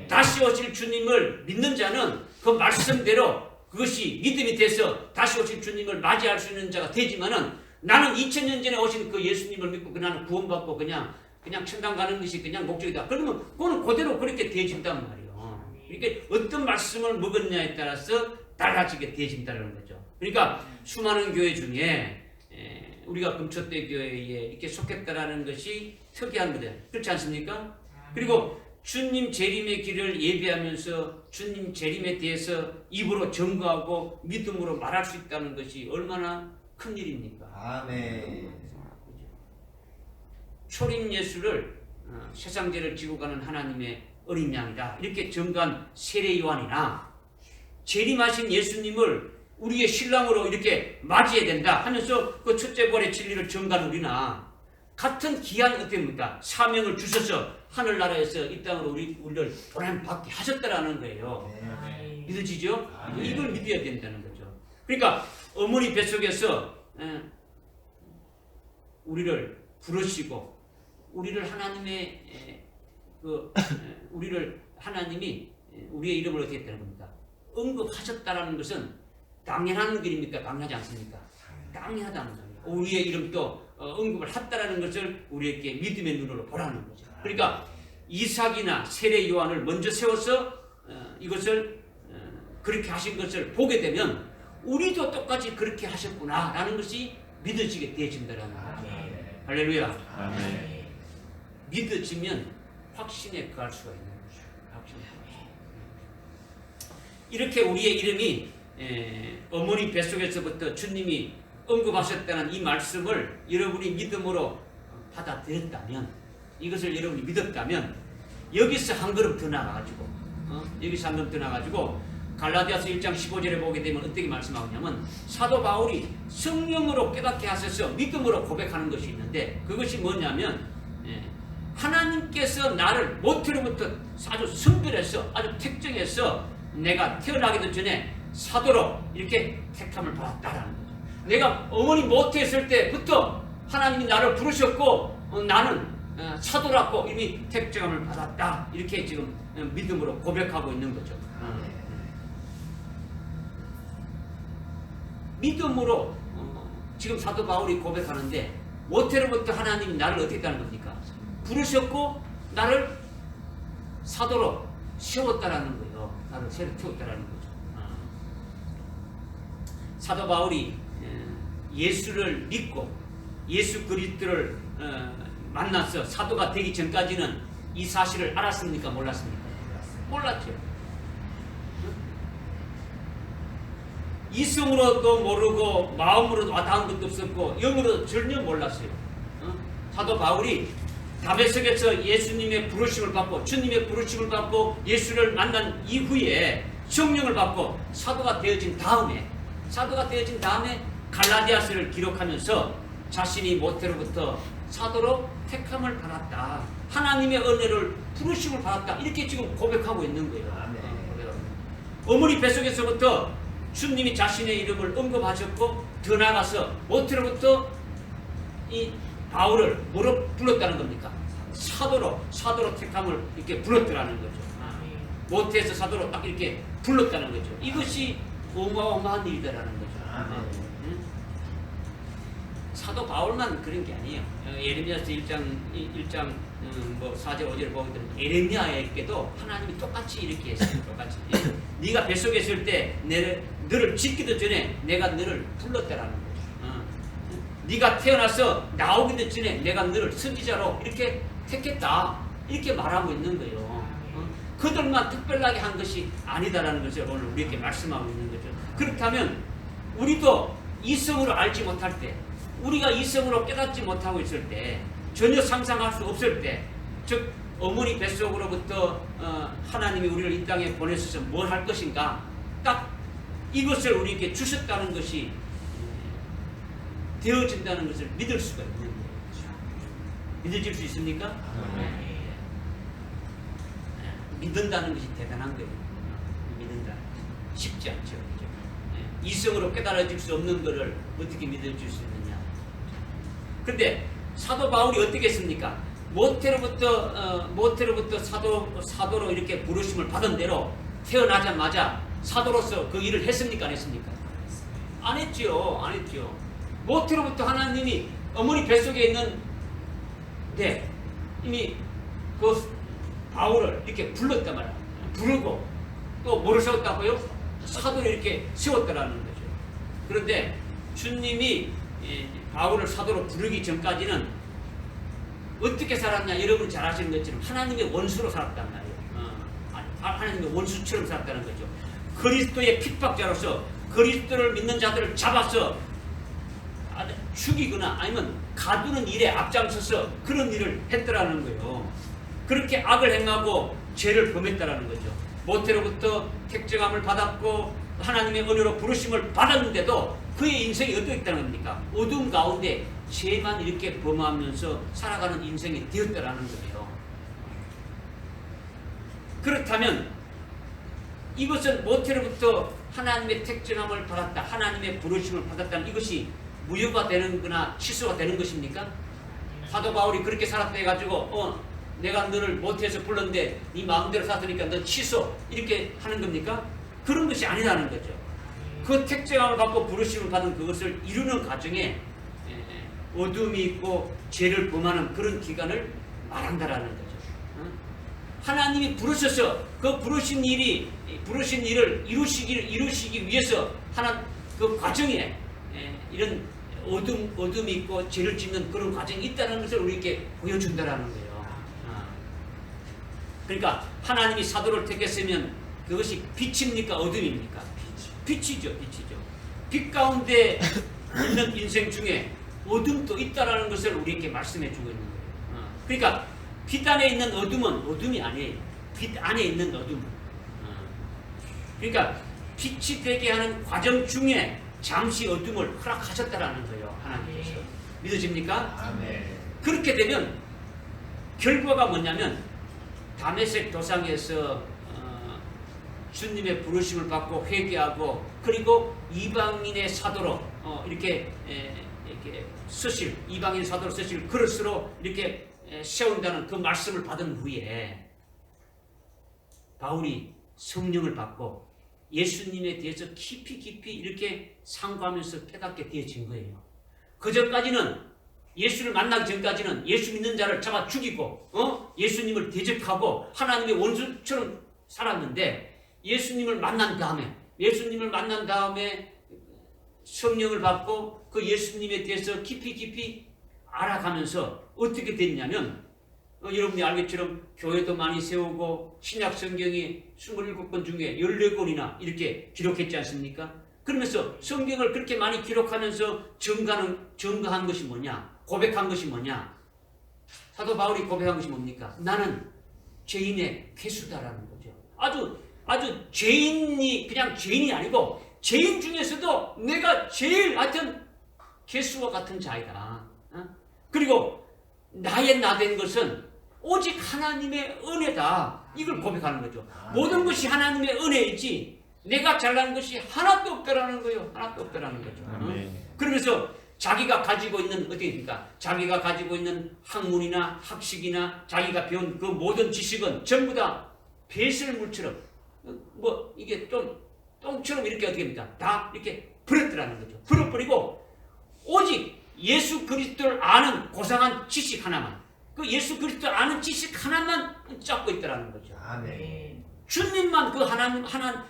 다시 오실 주님을 믿는 자는 그 말씀대로 그것이 믿음이 돼서 다시 오실 주님을 맞이할 수 있는 자가 되지만은 나는 2000년 전에 오신 그 예수님을 믿고 나는 구원받고 그냥 천당 가는 것이 그냥 목적이다. 그러면 그거는 그대로 그렇게 되어진단 말이에요. 그러니까 어떤 말씀을 먹었냐에 따라서 달라지게 되어진다는 거죠. 그러니까 수많은 교회 중에 우리가 금초대 교회에 이렇게 속했다라는 것이 특이한 거예요. 그렇지 않습니까? 그리고 주님 재림의 길을 예배하면서 주님 재림에 대해서 입으로 증거하고 믿음으로 말할 수 있다는 것이 얼마나 큰 일입니까?
아멘.
초림 예수를 세상 죄를 지고 가는 하나님의 어린 양이다. 이렇게 증거한 세례 요한이나 재림하신 예수님을 우리의 신랑으로 이렇게 맞이해야 된다 하면서 그 첫째 부활의 진리를 증거한 우리나 같은 귀한 어떻습니까? 사명을 주셔서 하늘나라에서 이 땅으로 우리를 보냄받게 하셨다라는 거예요.
네.
믿어지죠?
아멘.
이걸 믿어야 된다는 거죠. 그러니까 어머니 뱃속에서 우리를 부르시고 우리를 하나님의 우리를 하나님이 우리의 이름을 어떻게 했다는 겁니까? 언급하셨다라는 것은 당연한 일입니까? 당연하지 않습니까? 당연하다는 거예요. 우리의 이름도 언급을 했다라는 것을 우리에게 믿음의 눈으로 보라는 거죠. 그러니까 이삭이나 세례 요한을 먼저 세워서 이것을 그렇게 하신 것을 보게 되면 우리도 똑같이 그렇게 하셨구나라는 것이 믿어지게 되어진다라는 거죠. 할렐루야.
아멘.
믿어지면 확신에 거할 수가 있는 거죠. 확신에 거할 수. 이렇게 우리의 이름이 어머니 뱃속에서부터 주님이 언급하셨다는 이 말씀을 여러분이 믿음으로 받아들였다면, 이것을 여러분이 믿었다면 여기서 한 걸음 더 나가가지고 여기서 한 걸음 더 나가가지고 갈라디아서 1장 15절에 보게 되면 어떻게 말씀하냐면 사도 바울이 성령으로 깨닫게 하셔서 믿음으로 고백하는 것이 있는데 그것이 뭐냐면 하나님께서 나를 모태로부터 아주 선별해서 아주 특정해서 내가 태어나기도 전에 사도로 이렇게 택함을 받았다라는 거죠. 내가 어머니 모태에 있을 때부터 하나님이 나를 부르셨고 나는 사도라고 이미 택정함을 받았다. 이렇게 지금 믿음으로 고백하고 있는 거죠. 믿음으로 지금 사도 바울이 고백하는데 모태로부터 하나님이 나를 어떻게 했다는 겁니까? 부르셨고 나를 사도로 세웠다라는 거예요. 나를 새로 태웠다라는 거죠. 사도 바울이 예수를 믿고 예수 그리스도를 만나서 사도가 되기 전까지는 이 사실을 알았습니까? 몰랐습니까? 몰랐죠. 이성으로도 모르고 마음으로도 와닿은 것도 없었고 영으로도 전혀 몰랐어요. 사도 바울이 다메섹에서 예수님의 부르심을 받고 주님의 부르심을 받고 예수를 만난 이후에 성령을 받고 사도가 되어진 다음에 갈라디아서를 기록하면서 자신이 모태로부터 사도로 택함을 받았다. 하나님의 은혜를 부르심을 받았다. 이렇게 지금 고백하고 있는 거예요. 어머니 뱃속에서부터 주님이 자신의 이름을 언급하셨고 더 나아가서 모태로부터 이 바울을 뭐로 불렀다는 겁니까? 사도로 택함을 이렇게 불렀더라는 거죠. 모태에서 사도로 딱 이렇게 불렀다는 거죠. 이것이 어마어마한 일이다라는 거죠. 사도 바울만 그런 게 아니에요. 예레미야서 1장 4절 5절을 보게 되면 예레미야에게도 하나님이 똑같이 이렇게 했어요. 똑같이. 네가 뱃속에 있을 때 너를 짓기도 전에 내가 너를 불렀다라는 거죠. 네가 태어나서 나오기도 전에 내가 너를 선지자로 이렇게 택했다. 이렇게 말하고 있는 거예요. 그들만 특별하게 한 것이 아니다라는 것을 오늘 우리에게 말씀하고 있는 거죠. 그렇다면 우리도 이성으로 알지 못할 때, 우리가 이성으로 깨닫지 못하고 있을 때, 전혀 상상할 수 없을 때, 즉 어머니 뱃속으로부터 하나님이 우리를 이 땅에 보내셔서 뭘 할 것인가, 딱 이것을 우리에게 주셨다는 것이 되어진다는 것을 믿을 수가 있는 거예요. 믿어질 수 있습니까? 믿는다는 것이 대단한 거예요. 믿는다. 쉽지 않죠. 그렇죠? 이성으로 깨달아질 수 없는 것을 어떻게 믿어줄 수 있느냐. 그런데 사도 바울이 어떻게 했습니까? 모태로부터 사도로 이렇게 부르심을 받은 대로 태어나자마자 사도로서 그 일을 했습니까? 안 했습니까? 안 했죠. 모태로부터 하나님이 어머니 뱃속에 있는 이미 그 바울을 이렇게 불렀단 말이야. 부르고 또 뭐를 세웠다고요? 사도를 이렇게 세웠다라는 거죠. 그런데 주님이 바울을 사도로 부르기 전까지는 어떻게 살았냐? 여러분 잘 아시는 것처럼 하나님의 원수로 살았단 말이에요. 하나님의 원수처럼 살았다는 거죠. 그리스도의 핍박자로서 그리스도를 믿는 자들을 잡아서 죽이거나 아니면 가두는 일에 앞장서서 그런 일을 했더라는 거예요. 그렇게 악을 행하고 죄를 범했다라는 거죠. 모태로부터 택정함을 받았고 하나님의 은혜로 부르심을 받았는데도 그의 인생이 어떻게 있다는 겁니까? 어둠 가운데 죄만 이렇게 범하면서 살아가는 인생이 되었다라는 거예요. 그렇다면 이것은 모태로부터 하나님의 택정함을 받았다, 하나님의 부르심을 받았다는 이것이 무효가 되는 거나 취소가 되는 것입니까? 사도 바울이 그렇게 살았다 해가지고 내가 너를 모태에서 불렀는데 네 마음대로 살았으니까 너 취소 이렇게 하는 겁니까? 그런 것이 아니라는 거죠. 그 택정함을 받고 부르심을 받은 그것을 이루는 과정에 어둠이 있고 죄를 범하는 그런 기간을 말한다라는 거죠. 하나님이 부르셔서 그 부르신 일을 이루시기 위해서 하는 그 과정에 이런 어둠이 있고 죄를 짓는 그런 과정이 있다는 것을 우리에게 보여준다라는 거예요. 그러니까 하나님이 사도를 택했으면 그것이 빛입니까? 어둠입니까? 빛이죠. 빛 가운데 있는 인생 중에 어둠도 있다라는 것을 우리에게 말씀해 주고 있는 거예요. 그러니까 빛 안에 있는 어둠은 어둠이 아니에요. 빛 안에 있는 어둠. 그러니까 빛이 되게 하는 과정 중에 잠시 어둠을 허락하셨다라는 거예요. 하나님께서. 믿어집니까?
아멘.
그렇게 되면 결과가 뭐냐면 다메섹 도상에서 주님의 부르심을 받고 회개하고 그리고 이방인의 사도로 이렇게 쓰실 이방인 사도로 쓰실 그릇으로 이렇게 세운다는 그 말씀을 받은 후에 바울이 성령을 받고 예수님에 대해서 깊이 이렇게 상고하면서 깨닫게 되어진 거예요. 그 전까지는 예수를 만나기 전까지는 예수 믿는 자를 잡아 죽이고 예수님을 대적하고 하나님의 원수처럼 살았는데 예수님을 만난 다음에 성령을 받고 그 예수님에 대해서 깊이 알아가면서 어떻게 됐냐면 여러분이 알겠처럼 교회도 많이 세우고 신약 성경이 27권 중에 14권이나 이렇게 기록했지 않습니까? 그러면서 성경을 그렇게 많이 기록하면서 증거한 것이 뭐냐? 고백한 것이 뭐냐? 사도 바울이 고백한 것이 뭡니까? 나는 죄인의 괴수다라는 거죠. 아주 죄인이 그냥 죄인이 아니고 죄인 중에서도 내가 제일 하여튼 괴수와 같은 자이다. 그리고 나의 나된 것은 오직 하나님의 은혜다. 이걸 고백하는 거죠. 모든 것이 하나님의 은혜이지 내가 잘난 것이 하나도 없다라는 거예요. 하나도 없다라는 거죠. 그러면서 자기가 가지고 있는 어디입니까? 자기가 가지고 있는 학문이나 학식이나 자기가 배운 그 모든 지식은 전부 다 배설물처럼 이게 좀 똥처럼 이렇게 어떻게 합니까? 다 이렇게 버렸더라는 거죠. 버려버리고 오직 예수 그리스도를 아는 고상한 지식 하나만, 그 예수 그리스도를 아는 지식 하나만 붙잡고 있다라는 거죠.
아멘.
주님만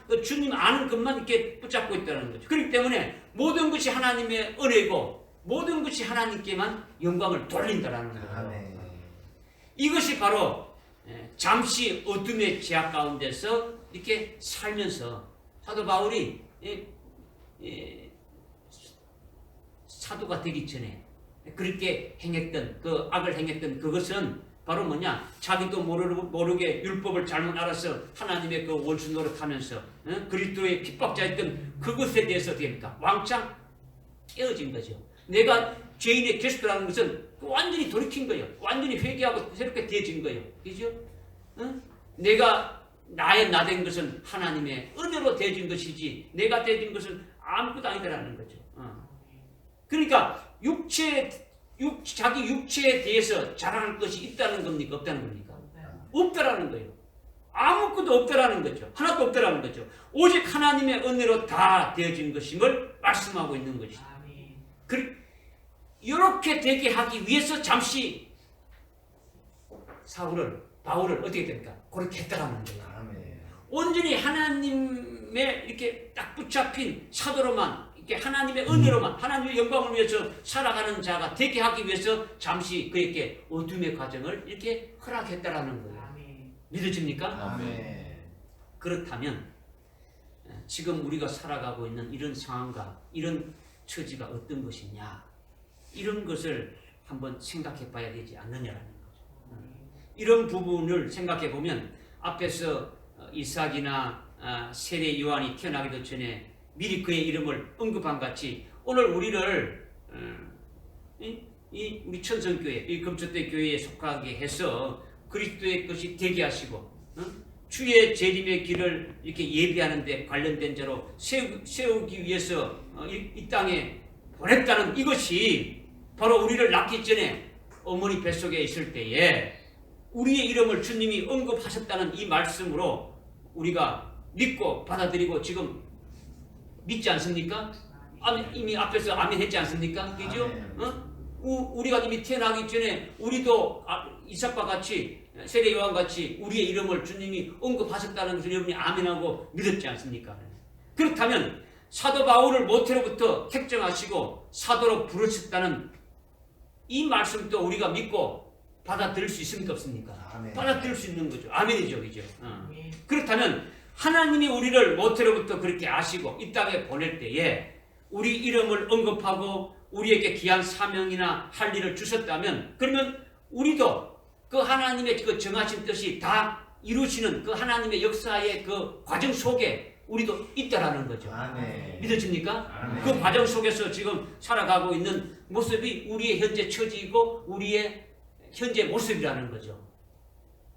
그 주님 아는 것만 이렇게 붙잡고 있다는 거죠. 그렇기 때문에 모든 것이 하나님의 은혜고 모든 것이 하나님께만 영광을 돌린다라는 거예요.
아멘.
이것이 바로 잠시 어둠의 제약 가운데서 이렇게 살면서 사도 바울이 사도가 되기 전에 그렇게 행했던 그 악을 행했던 그것은 바로 뭐냐? 자기도 모르게 율법을 잘못 알아서 하나님의 그 원수 노릇하면서 그리스도의 핍박자였던 그것에 대해서 어떻게 합니까? 왕창 깨어진 거죠. 내가 죄인의 괴수라는 것은 완전히 돌이킨 거예요. 완전히 회개하고 새롭게 되어진 거예요. 그죠? 내가 나의 나된 것은 하나님의 은혜로 되어진 것이지 내가 되어진 것은 아무것도 아니다라는 거죠. 그러니까 자기 육체에 대해서 자랑할 것이 있다는 겁니까? 없다는 겁니까? 없다라는 거예요. 아무것도 없다라는 거죠. 하나도 없다라는 거죠. 오직 하나님의 은혜로 다 되어진 것임을 말씀하고 있는 것이죠. 이렇게 되게 하기 위해서 잠시 바울을 어떻게 됩니까? 그렇게 했다라는 거예요.
아멘.
온전히 하나님의 이렇게 딱 붙잡힌 사도로만, 이렇게 하나님의 은혜로만, 하나님의 영광을 위해서 살아가는 자가 되게 하기 위해서 잠시 그에게 어둠의 과정을 이렇게 허락했다라는 거예요.
아멘.
믿어집니까?
아멘.
그렇다면 지금 우리가 살아가고 있는 이런 상황과 이런 처지가 어떤 것이냐, 이런 것을 한번 생각해 봐야 되지 않느냐라는 거죠. 이런 부분을 생각해 보면 앞에서 이삭이나 세례 요한이 태어나기도 전에 미리 그의 이름을 언급한 같이 오늘 우리를 우리 천성교회, 이 금초대 교회에 속하게 해서 그리스도의 것이 되게 하시고 주의 재림의 길을 이렇게 예비하는 데 관련된 자로 세우기 위해서 이 땅에 보냈다는 이것이 바로 우리를 낳기 전에 어머니 뱃속에 있을 때에 우리의 이름을 주님이 언급하셨다는 이 말씀으로 우리가 믿고 받아들이고 지금 믿지 않습니까? 이미 앞에서 아멘 했지 않습니까? 그죠? 우리가 이미 태어나기 전에 우리도 이삭과 같이 세례 요한 같이 우리의 이름을 주님이 언급하셨다는 것을 여러분이 아멘하고 믿었지 않습니까? 그렇다면 사도 바울을 모태로부터 택정하시고 사도로 부르셨다는 이 말씀도 우리가 믿고 받아들일 수 있습니까? 없습니까?
아멘.
받아들일 수 있는 거죠. 아멘이죠. 그죠?
아멘.
그렇다면 하나님이 우리를 모태로부터 그렇게 아시고 이 땅에 보낼 때에 우리 이름을 언급하고 우리에게 귀한 사명이나 할 일을 주셨다면 그러면 우리도 그 하나님의 그 정하신 뜻이 다 이루시는 그 하나님의 역사의 그 과정 속에 우리도 있다라는 거죠.
아멘.
믿어집니까?
아멘.
그 과정 속에서 지금 살아가고 있는 모습이 우리의 현재 처지이고 우리의 현재 모습이라는 거죠.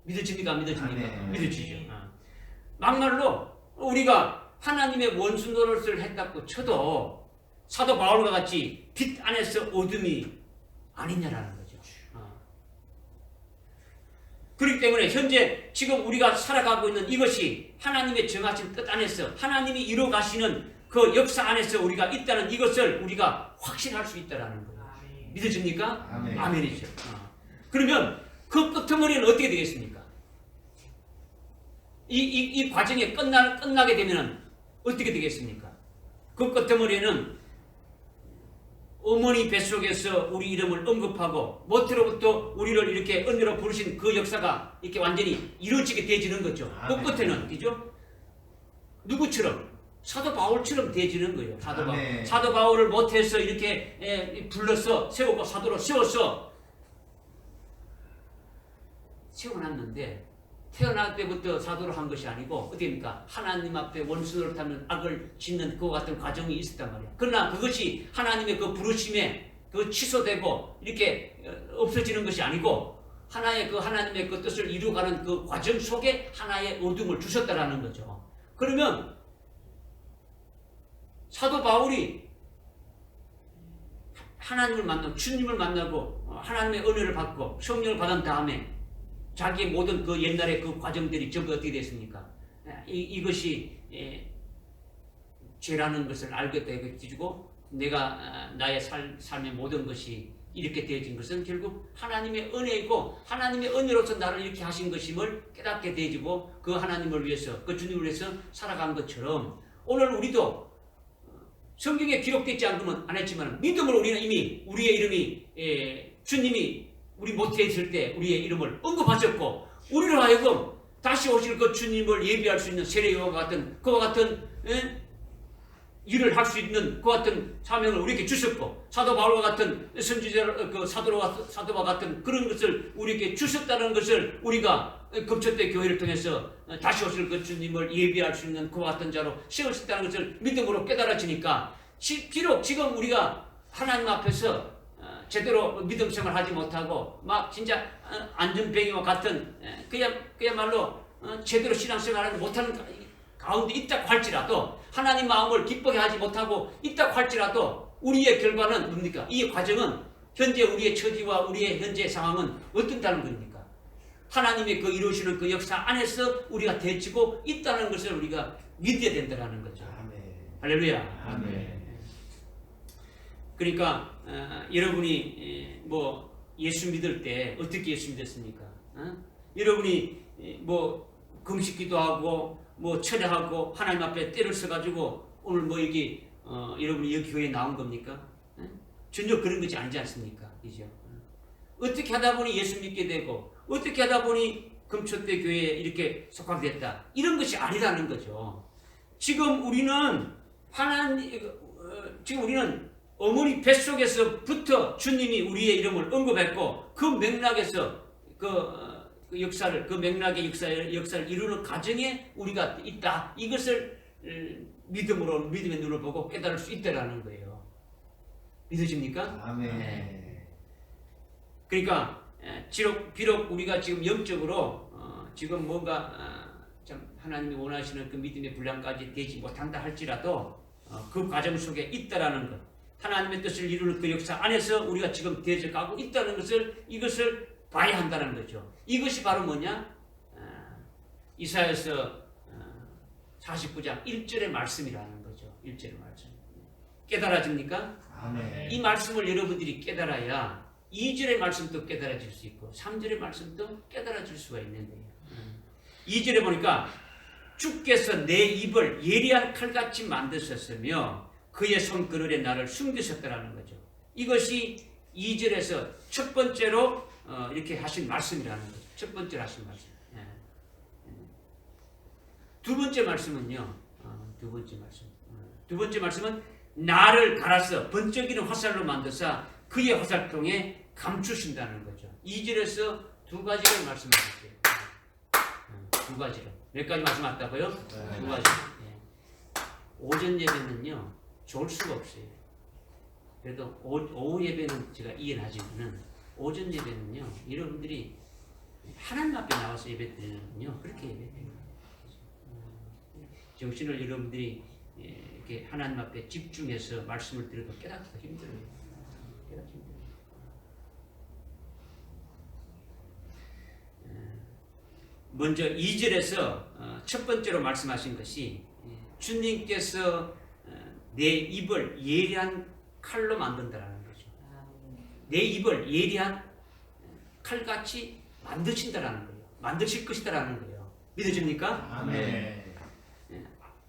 믿어집니까? 안 믿어집니까?
아멘.
믿어지죠. 막말로 우리가 하나님의 원수 노릇을 했다고 쳐도 사도 바울과 같이 빛 안에서 어둠이 아니냐라는 거죠. 그렇기 때문에 현재 지금 우리가 살아가고 있는 이것이 하나님의 정하신 뜻 안에서 하나님이 이루어 가시는 그 역사 안에서 우리가 있다는 이것을 우리가 확신할 수 있다는 거예요.
아멘.
믿어집니까?
아멘.
아멘이죠. 그러면 그 끄트머리는 어떻게 되겠습니까? 이 과정이 끝나게 되면 어떻게 되겠습니까? 그 끄트머리는 어머니 뱃속에서 우리 이름을 언급하고 모태로부터 우리를 이렇게 은혜로 부르신 그 역사가 이렇게 완전히 이루어지게 되지는 거죠. 그
아멘.
끝에는 그죠? 누구처럼? 사도 바울처럼 되지는 거예요.
아멘.
사도 바울을 모태에서 이렇게 불러서 세우고 사도로 세워서 세워놨는데 태어날 때부터 사도를 한 것이 아니고 어디입니까? 하나님 앞에 원수를 타면 악을 짓는 그와 같은 과정이 있었단 말이야. 그러나 그것이 하나님의 그 부르심에 그 취소되고 이렇게 없어지는 것이 아니고 하나의 그 하나님의 그 뜻을 이루어가는 그 과정 속에 하나의 어둠을 주셨다라는 거죠. 그러면 사도 바울이 하나님을 만나고 주님을 만나고 하나님의 은혜를 받고 성령을 받은 다음에 자기의 모든 그 옛날의 그 과정들이 전부 어떻게 됐습니까? 이것이 죄라는 것을 알게 되고 내가 나의 삶의 모든 것이 이렇게 되어진 것은 결국 하나님의 은혜이고 하나님의 은혜로서 나를 이렇게 하신 것임을 깨닫게 되어지고 그 하나님을 위해서 그 주님을 위해서 살아간 것처럼 오늘 우리도 성경에 기록되지 않으면 안 했지만 믿음으로 우리는 이미 우리의 이름이 주님이 우리 모태에 있을 때 우리의 이름을 언급하셨고 우리로 하여금 다시 오실 그 주님을 예비할 수 있는 세례 요한과 같은 그와 같은 일을 할 수 있는 그 같은 사명을 우리에게 주셨고 사도 바울과 같은 선지자 그 사도와 같은 그런 것을 우리에게 주셨다는 것을 우리가 금초대 교회를 통해서 다시 오실 그 주님을 예비할 수 있는 그와 같은 자로 세우셨다는 것을 믿음으로 깨달아지니까 비록 지금 우리가 하나님 앞에서 제대로 믿음 생활 하지 못하고 막 진짜 안전뱅이와 같은 그야말로 제대로 신앙생활을 못하는 가운데 있다고 할지라도 하나님 마음을 기쁘게 하지 못하고 있다고 할지라도 우리의 결과는 뭡니까? 이 과정은 현재 우리의 처지와 우리의 현재 상황은 어떻다는 겁니까? 하나님의 그 이루시는 그 역사 안에서 우리가 대치고 있다는 것을 우리가 믿어야 된다는 거죠.
아멘.
할렐루야.
아멘.
그러니까 여러분이 뭐 예수 믿을 때 어떻게 예수 믿었습니까? 여러분이 뭐 금식기도 하고 뭐 철야하고 하나님 앞에 때를 써가지고 오늘 뭐 여기 여러분이 여기 교회에 나온 겁니까? 전혀 그런 것이 아니지 않습니까? 그죠? 어떻게 하다 보니 예수 믿게 되고 어떻게 하다 보니 금초대 교회에 이렇게 속하게 됐다. 이런 것이 아니라는 거죠. 지금 우리는 지금 우리는 어머니 뱃속에서부터 주님이 우리의 이름을 언급했고 그 맥락에서 그 역사를 그 맥락의 역사를 이루는 과정에 우리가 있다. 이것을 믿음의 눈을 보고 깨달을 수 있다라는 거예요. 믿으십니까?
아멘.
네. 그러니까 비록 우리가 지금 영적으로 지금 뭔가 참 하나님이 원하시는 그 믿음의 분량까지 되지 못한다 할지라도 그 과정 속에 있다라는 것, 하나님의 뜻을 이루는 그 역사 안에서 우리가 지금 되어가고 있다는 것을 이것을 봐야 한다는 거죠. 이것이 바로 뭐냐? 이사야서 49장 1절의 말씀이라는 거죠. 1절의 말씀. 깨달아집니까?
아멘.
이 말씀을 여러분들이 깨달아야 2절의 말씀도 깨달아질 수 있고 3절의 말씀도 깨달아질 수가 있는 거예요. 2절에 보니까 주께서 내 입을 예리한 칼같이 만드셨으며 그의 손그늘에 나를 숨기셨다라는 거죠. 이것이 2절에서 첫 번째로 이렇게 하신 말씀이라는 거죠. 첫 번째로 하신 말씀. 두 번째 말씀은요. 두 번째 말씀은 나를 갈아서 번쩍이는 화살로 만드사 그의 화살통에 감추신다는 거죠. 2절에서 두 가지를 말씀하셨어요. 두 가지로. 몇 가지 말씀하셨다고요? 두 가지. 오전 예배는요. 좋을 수가 없어요. 그래도 오후 예배는 제가 이해하지만은 오전 예배는요. 여러분들이 하나님 앞에 나와서 예배 드리는군요. 그렇게 예배해요. 정신을 여러분들이 이렇게 하나님 앞에 집중해서 말씀을 들어도 깨닫기가 힘들어요. 깨닫기 힘들어요. 먼저 2절에서 첫 번째로 말씀하신 것이 주님께서 내 입을 예리한 칼로 만든다라는 거죠. 내 입을 예리한 칼같이 만드신다라는 거예요. 만드실 것이다라는 거예요. 믿어집니까?
아멘.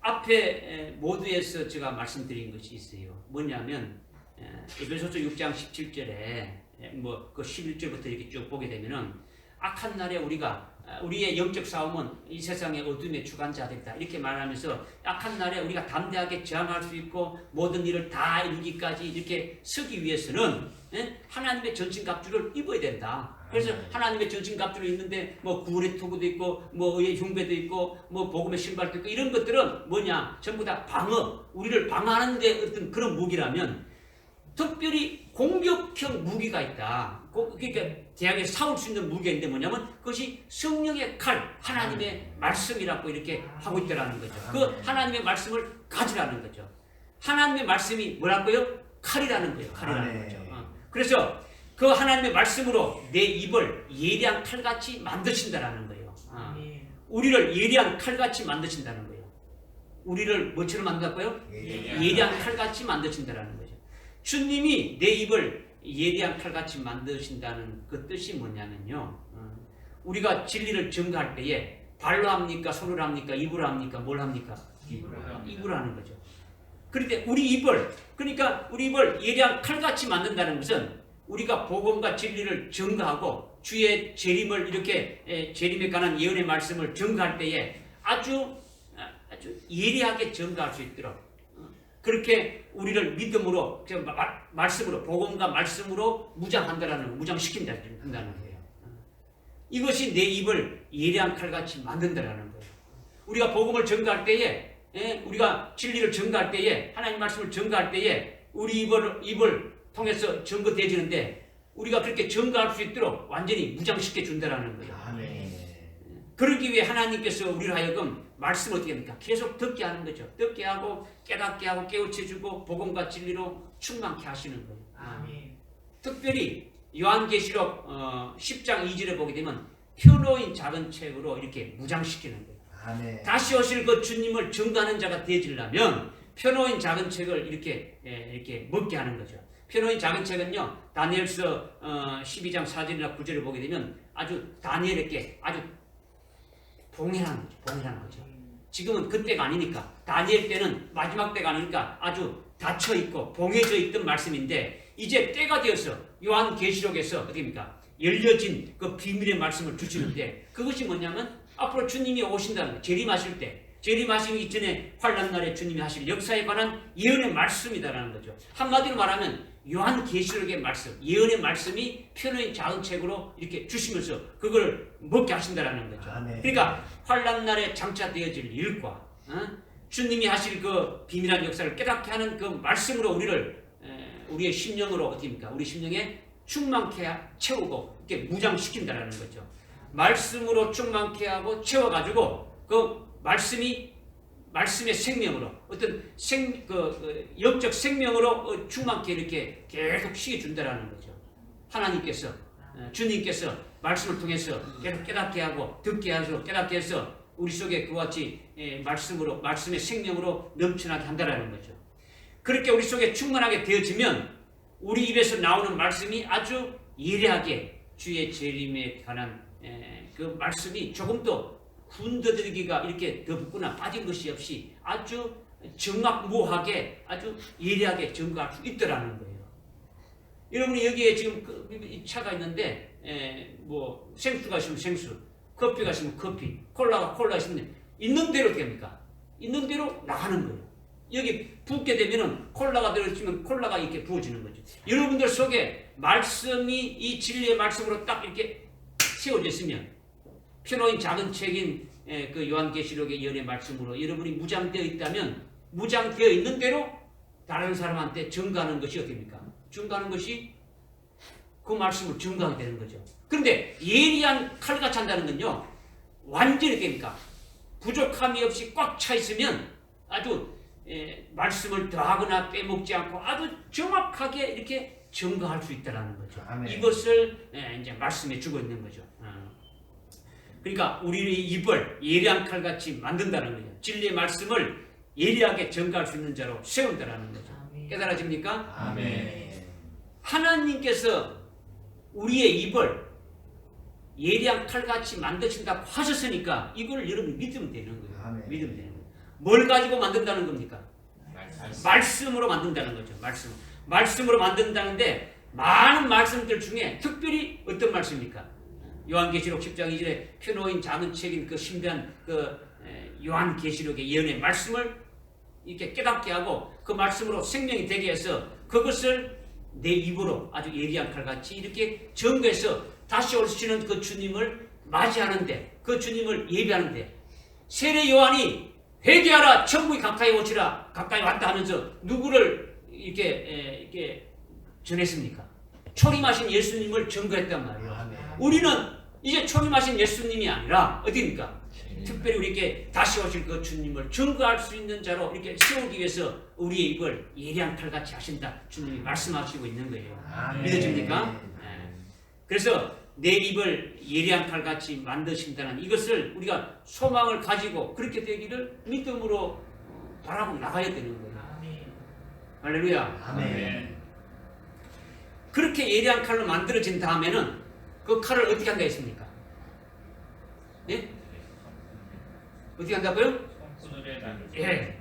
앞에 모두에서 제가 말씀드린 것이 있어요. 뭐냐면 에베소서 6장 17절에 뭐 그 11절부터 이렇게 쭉 보게 되면은 악한 날에 우리의 영적 싸움은 이 세상의 어둠의 주관자들이다 이렇게 말하면서 악한 날에 우리가 담대하게 저항할 수 있고 모든 일을 다 이루기까지 이렇게 서기 위해서는 하나님의 전신갑주를 입어야 된다. 그래서 하나님의 전신갑주를 입는데 뭐 구원의 투구도 있고 뭐 의의 흉배도 있고 뭐 복음의 신발도 있고 이런 것들은 뭐냐 전부 다 방어, 우리를 방어하는 데 어떤 그런 무기라면 특별히 공격형 무기가 있다. 그러니까 대학에 싸울 수 있는 무기가 있는데 뭐냐면 그것이 성령의 칼, 하나님의 말씀이라고 이렇게 하고 있다는 거죠. 그 하나님의 말씀을 가지라는 거죠. 하나님의 말씀이 뭐라고요? 칼이라는 거예요. 칼이라는 거죠. 그래서 그 하나님의 말씀으로 내 입을 예리한 칼같이 만드신다라는 거예요. 우리를 예리한 칼같이 만드신다는 거예요. 우리를 뭐처럼 만든다고요? 예리한 칼같이 만드신다라는 거죠. 주님이 내 입을 예리한 칼같이 만드신다는 그 뜻이 뭐냐면요. 우리가 진리를 증거할 때에 발로 합니까? 손으로 합니까? 입으로 합니까? 뭘 합니까? 입으로 하는 거죠. 그런데 우리 입을 예리한 칼같이 만든다는 것은 우리가 복음과 진리를 증거하고 주의 재림을 이렇게 재림에 관한 예언의 말씀을 증거할 때에 아주 예리하게 증거할 수 있도록 그렇게 우리를 믿음으로 말씀으로 복음과 말씀으로 무장시킨다는 거예요. 이것이 내 입을 예리한 칼같이 만든다라는 거예요. 우리가 복음을 증거할 때에 우리가 진리를 증거할 때에 하나님 말씀을 증거할 때에 우리 입을 통해서 증거되어지는데 우리가 그렇게 증거할 수 있도록 완전히 무장시켜 준다라는 거예요.
아멘.
그러기 위해 하나님께서 우리를 하여금 말씀을 어떻게 합니까? 계속 듣게 하는 거죠. 듣게 하고 깨닫게 하고 깨우쳐주고 복음과 진리로 충만케 하시는 거예요.
아멘.
특별히 요한계시록 10장 2절에 보게 되면 표놓인 작은 책으로 이렇게 무장시키는 거예요.
아멘.
다시 오실 그 주님을 증거하는 자가 되어지려면 펴놓인 작은 책을 이렇게 먹게 하는 거죠. 표현의 작은 책은요, 다니엘서 12장 4절이나 9절을 보게 되면 아주 다니엘에게 아주 봉해라는 거죠. 봉해라는 거죠. 지금은 그때가 아니니까, 다니엘 때는 마지막 때가 아니니까 아주 닫혀 있고 봉해져 있던 말씀인데, 이제 때가 되어서 요한계시록에서 어떻게입니까? 열려진 그 비밀의 말씀을 주시는데, 그것이 뭐냐면 앞으로 주님이 오신다는 거예요. 재림하실 때, 재림하시기 이전에 환난 날에 주님이 하실 역사에 관한 예언의 말씀이다라는 거죠. 한마디로 말하면 요한계시록의 말씀, 예언의 말씀이 표현의 작은 책으로 이렇게 주시면서 그걸 먹게 하신다라는 거죠.
아멘.
그러니까 환난 날에 장차되어질 일과 주님이 하실 그 비밀한 역사를 깨닫게 하는 그 말씀으로 우리의 심령으로 어떻게입니까? 우리 심령에 충만케 채우고 이렇게 무장시킨다라는 거죠. 말씀으로 충만케 하고 채워가지고 그 말씀의 생명으로 어떤 영적 생명으로 충만케 이렇게 계속 시켜준다라는 거죠. 하나님께서 주님께서 말씀을 통해서 계속 깨닫게 하고 듣게 해서 깨닫게 해서 우리 속에 그와 같이 말씀의 생명으로 넘쳐나게 한다라는 거죠. 그렇게 우리 속에 충만하게 되어지면 우리 입에서 나오는 말씀이 아주 예리하게 주의 재림에 관한 그 말씀이 조금 더 군더더기가 이렇게 더 붙거나 빠진 것이 없이 아주 정확무하게 아주 예리하게 증거할 수 있더라는 거예요. 여러분이 여기에 지금 이 차가 있는데 뭐 생수가 있으면 생수, 커피가 있으면 커피, 콜라가 콜라 있으면 있는 대로 됩니까? 있는 대로 나가는 거예요. 여기 붓게 되면은 콜라가 들어있으면 콜라가 이렇게 부어지는 거죠. 여러분들 속에 말씀이 이 진리의 말씀으로 딱 이렇게 세워져 있으면 표노인 작은 책인 그 요한계시록의 예언의 말씀으로 여러분이 무장되어 있다면 무장되어 있는 대로 다른 사람한테 증거하는 것이 어떻습니까? 증거하는 것이 그 말씀을 증거하게 되는 거죠. 그런데 예리한 칼같이 한다는 건요, 완전히 됩니까? 부족함이 없이 꽉 차 있으면 아주 말씀을 더하거나 빼먹지 않고 아주 정확하게 이렇게 증거할 수 있다는 거죠.
아멘.
이것을 이제 말씀해 주고 있는 거죠. 그러니까 우리의 입을 예리한 칼같이 만든다는 거죠. 진리의 말씀을 예리하게 증거할 수 있는 자로 세운다는 거죠.
아멘.
깨달아집니까?
아멘.
하나님께서 우리의 입을 예리한 칼같이 만드신다고 하셨으니까 이걸 여러분이 믿으면 되는 거예요.
아멘.
믿으면 되는 거예요. 뭘 가지고 만든다는 겁니까? 말씀으로 만든다는 거죠. 말씀으로 만든다는데 많은 말씀들 중에 특별히 어떤 말씀입니까? 요한계시록 10장 2절에 표노인 작은 책인 그 신비한 그 요한계시록의 예언의 말씀을 이렇게 깨닫게 하고 그 말씀으로 생명이 되게 해서 그것을 내 입으로 아주 예리한 칼같이 이렇게 증거해서 다시 오시는 그 주님을 맞이하는데, 그 주님을 예배하는데, 세례 요한이 회개하라 천국이 가까이 오시라 가까이 왔다 하면서 누구를 이렇게 전했습니까? 초림하신 예수님을 증거했단 말이에요.
아멘.
우리는 이제 초림하신 예수님이 아니라 어디입니까? 특별히 우리에게 다시 오실 그 주님을 증거할 수 있는 자로 이렇게 세우기 위해서 우리의 입을 예리한 칼같이 하신다. 주님이 말씀하시고 있는 거예요.
아멘.
믿어집니까? 그래서 내 입을 예리한 칼같이 만드신다는 이것을 우리가 소망을 가지고 그렇게 되기를 믿음으로 바라고 나가야 되는 거예요.
아멘.
할렐루야.
아멘.
그렇게 예리한 칼로 만들어진 다음에는 그 칼을 어떻게 한다 했습니까? 예? 어떻게 한다고요? 예.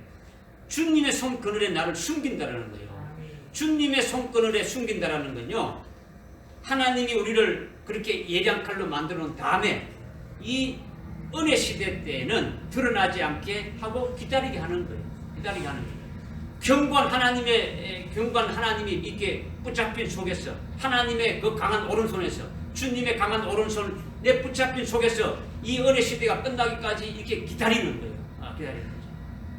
주님의 손그늘에 나를 숨긴다라는 거예요. 주님의 손그늘에 숨긴다라는 건요, 하나님이 우리를 그렇게 예리한 칼로 만들어 놓은 다음에 이 은혜 시대 때에는 드러나지 않게 하고 기다리게 하는 거예요. 기다리게 하는 거예요. 경관 하나님이 이렇게 붙잡힌 속에서, 하나님의 그 강한 오른손에서, 주님의 강한 오른손에 붙잡힌 속에서 이 은혜 시대가 끝나기까지 이렇게 기다리는 거예요. 기다리는 거죠.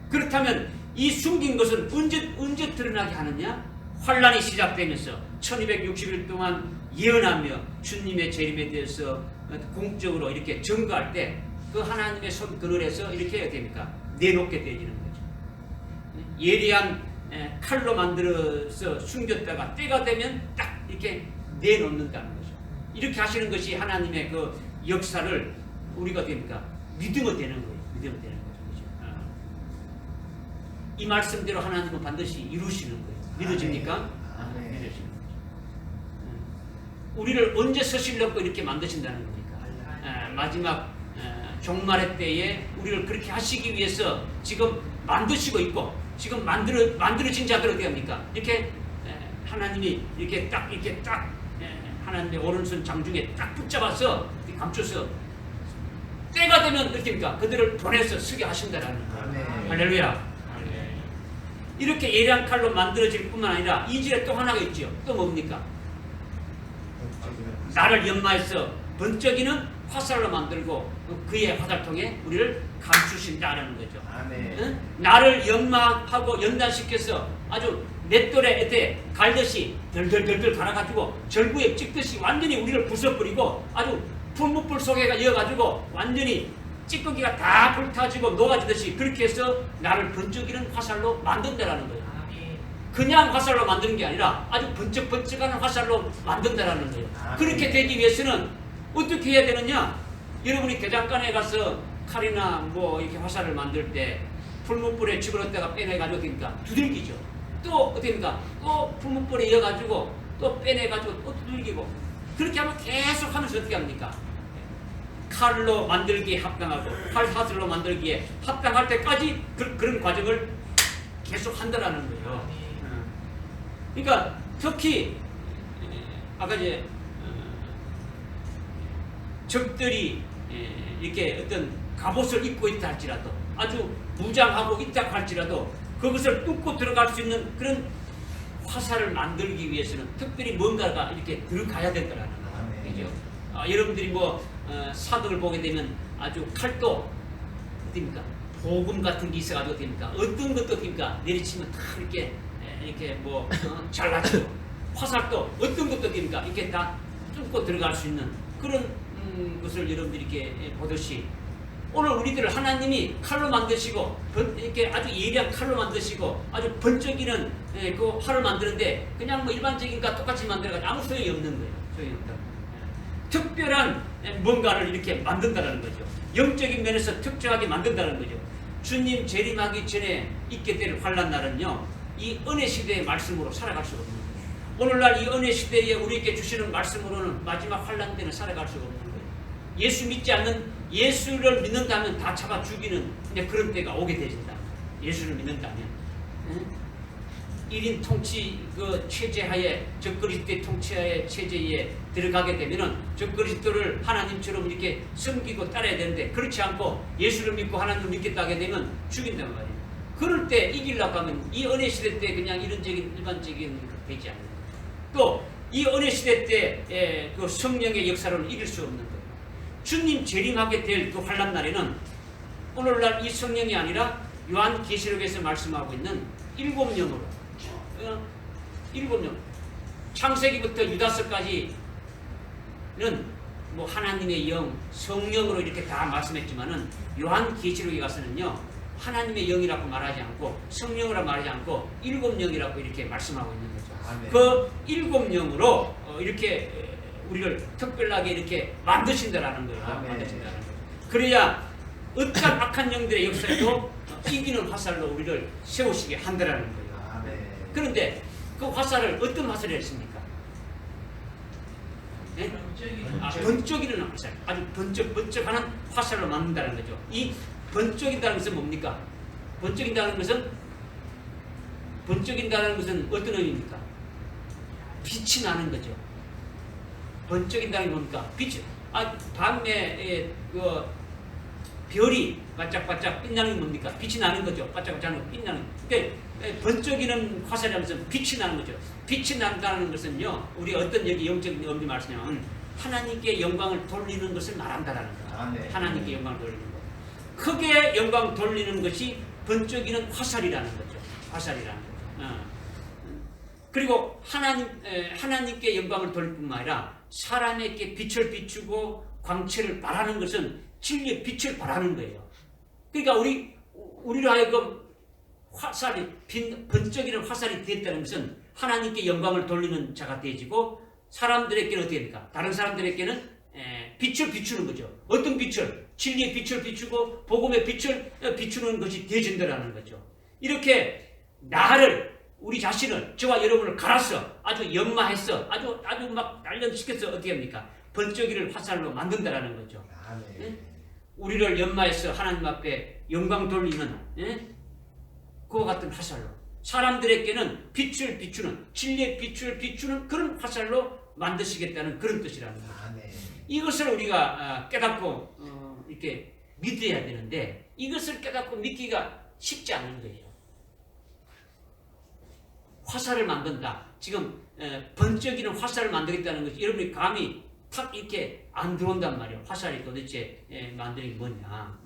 그렇다면 이 숨긴 것은 언제 드러나게 하느냐? 환란이 시작되면서 1260일 동안 예언하며 주님의 재림에 대해서 공적으로 이렇게 증거할 때 그 하나님의 손 그늘에서 이렇게 해야 됩니까? 내놓게 되어지는 거죠. 예리한 칼로 만들어서 숨겼다가 때가 되면 딱 이렇게 내놓는다는 거죠. 이렇게 하시는 것이 하나님의 그 역사를 우리가 됩니까? 믿으면 되는 거예요. 믿으면 되는 거죠. 그렇죠? 이 말씀대로 하나님은 반드시 이루시는 거예요. 믿어집니까?
아멘.
믿어집니다. 우리를 언제 서실럽고 이렇게 만드신다는 겁니까? 마지막 종말의 때에 우리를 그렇게 하시기 위해서 지금 만드시고 있고, 지금 만들어진 자들 어떻게 합니까? 이렇게 하나님이 이렇게 딱 하나님의 오른손 장중에 딱 붙잡아서 감춰서 때가 되면 어떻게 합니까? 그들을 보내서 쓰게 하신다라는 거예요. 할렐루야. 이렇게 예리한 칼로 만들어질 뿐만 아니라 2절에 또 하나가 있죠. 또 뭡니까? 나를 연마해서 번쩍이는 화살로 만들고 그의 화살통에 우리를 감추신다라는 거죠. 응? 나를 연마하고 연단시켜서 아주 맷돌에 때 갈듯이 덜덜덜덜 갈아가지고 절구에 찍듯이 완전히 우리를 부숴버리고 아주 풀무불 속에 이어가지고 완전히 찌꺼기가 다 불타지고 녹아지듯이 그렇게 해서 나를 번쩍이는 화살로 만든다라는 거예요. 그냥 화살로 만드는 게 아니라 아주 번쩍번쩍하는 화살로 만든다라는 거예요. 그렇게 되기 위해서는 어떻게 해야 되느냐? 여러분이 대장간에 가서 칼이나 뭐 이렇게 화살을 만들 때 풀무불에 집어넣다가 빼내가지고 어떻게 됩니까? 두들기죠. 또 어떻게 됩니까? 또 풀무불에 이어가지고 또 빼내가지고 또 두들기고 그렇게 하면 계속 하면서 어떻게 합니까? 칼로 만들기에 합당하고 칼사슬로 만들기에 합당할 때까지 그런 과정을 계속 한다라는 거예요. 그러니까 특히 아까 이제 적들이 이렇게 어떤 갑옷을 입고 있다 할지라도 아주 무장하고 있다 할지라도 그것을 뚫고 들어갈 수 있는 그런 화살을 만들기 위해서는 특별히 뭔가가 이렇게 들어가야 된다라는 거죠. 여러분들이 뭐 사도를 보게 되면 아주 칼도 어떻습니까? 보금 같은 게 있어가지고 어떻습니까? 어떤 것도 어떻습니까? 내리치면 다 이렇게 뭐 잘라지고 화살도 어떤 것도 어떻습니까? 이렇게 다 뚫고 들어갈 수 있는 그런 것을 여러분들이 이렇게 보듯이 오늘 우리들을 하나님이 칼로 만드시고 이렇게 아주 예리한 칼로 만드시고 아주 번쩍이는 그 활을 만드는데 그냥 뭐 일반적인과 똑같이 만들어가지고 아무 소용이 없는 거예요. 소용이 없다. 특별한 뭔가를 이렇게 만든다는 거죠. 영적인 면에서 특정하게 만든다는 거죠. 주님 재림하기 전에 있게 될 환난 날은요, 이 은혜 시대의 말씀으로 살아갈 수가 없는 거예요. 오늘날 이 은혜 시대에 우리에게 주시는 말씀으로는 마지막 환난 때는 살아갈 수가 없는 거예요. 예수 믿지 않는 예수를 믿는다면 다 잡아 죽이는 그런 때가 오게 되신다. 예수를 믿는다면. 1인 통치 그 체제하에 적그리스도의 통치하에 체제에 들어가게 되면은 적그리스도를 하나님처럼 이렇게 섬기고 따라야 되는데 그렇지 않고 예수를 믿고 하나님을 믿겠다 하게 되면 죽인단 말이에요. 그럴 때 이기려고 하면 이 은혜 시대 때 그냥 일반적인 되지 않는 거예요. 또 이 은혜 시대 때 그 성령의 역사로는 이길 수 없는 거예요. 주님 재림하게 될 그 환난 날에는 오늘날 이 성령이 아니라 요한계시록에서 말씀하고 있는 7영으로 7명 창세기부터 유다서까지는 뭐 하나님의 영, 성령으로 이렇게 다 말씀했지만은 요한계시록에 가서는요 하나님의 영이라고 말하지 않고 성령이라고 말하지 않고 7영이라고 이렇게 말씀하고 있는 거죠. 그 7영으로 이렇게 우리를 특별하게 이렇게 만드신다라는 거예요. 만드신다라는 거예요. 그래야 어떤 악한 영들의 역사에도 이기는 화살로 우리를 세우시게 한다라는 거예요. 그런데 그 화살을 어떤 화살을 했습니까? 네? 번쩍이는 화살, 아주 번쩍하는 화살로 만든다는 거죠. 이 번쩍인다는 것은 뭡니까? 번쩍인다는 것은 어떤 의미입니까? 빛이 나는 거죠. 번쩍인다는 게 뭡니까? 빛이. 밤에 그 별이 반짝반짝 빛나는 게 뭡니까? 빛이 나는 거죠. 반짝반짝 빛나는. 그러니까 번쩍이는 화살이라는 것은 빛이 나는 거죠. 빛이 난다는 것은요, 우리 어떤 여기 영적인 의미 말씀하면 하나님께 영광을 돌리는 것을 말한다라는 거예요. 하나님께 영광을 돌리는 것. 크게 영광 돌리는 것이 번쩍이는 화살이라는 거죠. 화살이라는 거죠. 그리고 하나님께 영광을 돌릴 뿐만 아니라 사람에게 빛을 비추고 광채를 발하는 것은 진리의 빛을 발하는 거예요. 그러니까 우리로 하여금 화살이 번쩍이는 화살이 되었다는 것은 하나님께 영광을 돌리는 자가 되어지고 사람들에게는 어떻게 됩니까? 다른 사람들에게는 빛을 비추는 거죠. 어떤 빛을? 진리의 빛을 비추고 복음의 빛을 비추는 것이 되어진다는 거죠. 이렇게 나를 우리 자신을 저와 여러분을 갈아서 아주 연마해서 아주 막 단련시켜서 어떻게 합니까? 번쩍이를 화살로 만든다라는 거죠.
아멘.
우리를 연마해서 하나님 앞에 영광 돌리는 그와 같은 화살로 사람들에게는 빛을 비추는 진리의 빛을 비추는 그런 화살로 만드시겠다는 그런 뜻이라는 거죠.
아멘.
이것을 우리가 깨닫고 이렇게 믿어야 되는데 이것을 깨닫고 믿기가 쉽지 않은 거예요. 화살을 만든다. 지금 번쩍이는 화살을 만들겠다는 것이 여러분이 감이 탁 이렇게 안 들어온단 말이에요. 화살이 도대체 만드는 게 뭐냐.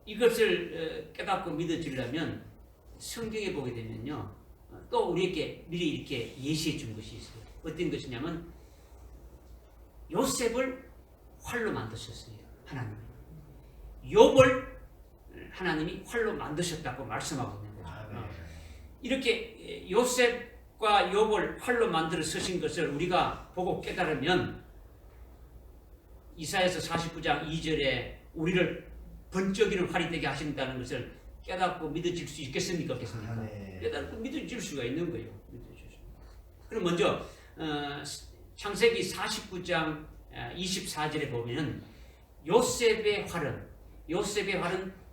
이것을 깨닫고 믿어지려면 성경에 보게 되면요. 또 우리에게 미리 이렇게 예시해 준 것이 있어요. 어떤 것이냐면 요셉을 활로 만드셨어요. 하나님이. 욥을 하나님이 활로 만드셨다고 말씀하고 있는 거죠. 이렇게 요셉과 욥을 활로 만들어 쓰신 것을 우리가 보고 깨달으면 이사야서 49장 2절에 우리를 번쩍이는 활이 되게 하신다는 것을 깨닫고 믿어질 수 있겠습니까? 없겠습니까? 깨닫고 믿어질 수가 있는 거예요. 그럼 먼저 창세기 49장 24절에 보면은 요셉의 활은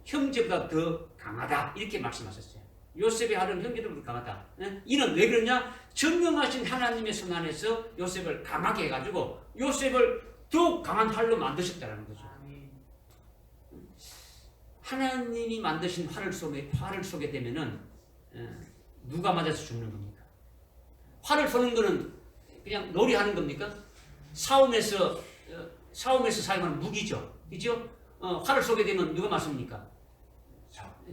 형제보다 더 강하다 이렇게 말씀하셨어요. 요셉의 활은 형제보다 강하다. 이는 왜 그러냐? 전능하신 하나님의 손 안에서 요셉을 강하게 해가지고 요셉을 더욱 강한 활로 만드셨다는 거죠. 하나님이 만드신 활을 쏘게 되면은 누가 맞아서 죽는 겁니까? 활을 쏘는 거는 그냥 놀이하는 겁니까? 싸움에서 사용하는 무기죠, 그죠? 활을 쏘게 되면 누가 맞습니까?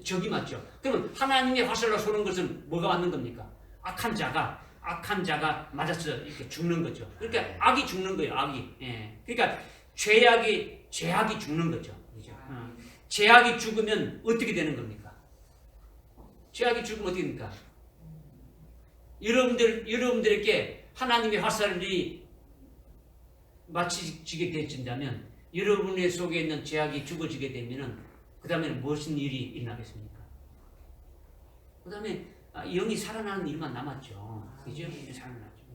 적이 맞죠. 그러면 하나님의 화살로 쏘는 것은 뭐가 맞는 겁니까? 악한 자가 맞아서 이렇게 죽는 거죠. 그러니까 악이 죽는 거예요, 악이. 예. 그러니까 죄악이 죽는 거죠. 그죠? 죄악이 죽으면 어떻게 되는 겁니까? 죄악이 죽으면 어떻게 됩니까? 여러분들에게 하나님의 화살이 맞히게 되어진다면 여러분의 속에 있는 죄악이 죽어지게 되면은 그 다음에는 무슨 일이 일어나겠습니까? 그 다음에 영이 살아나는 일만 남았죠. 그죠? 살아나죠.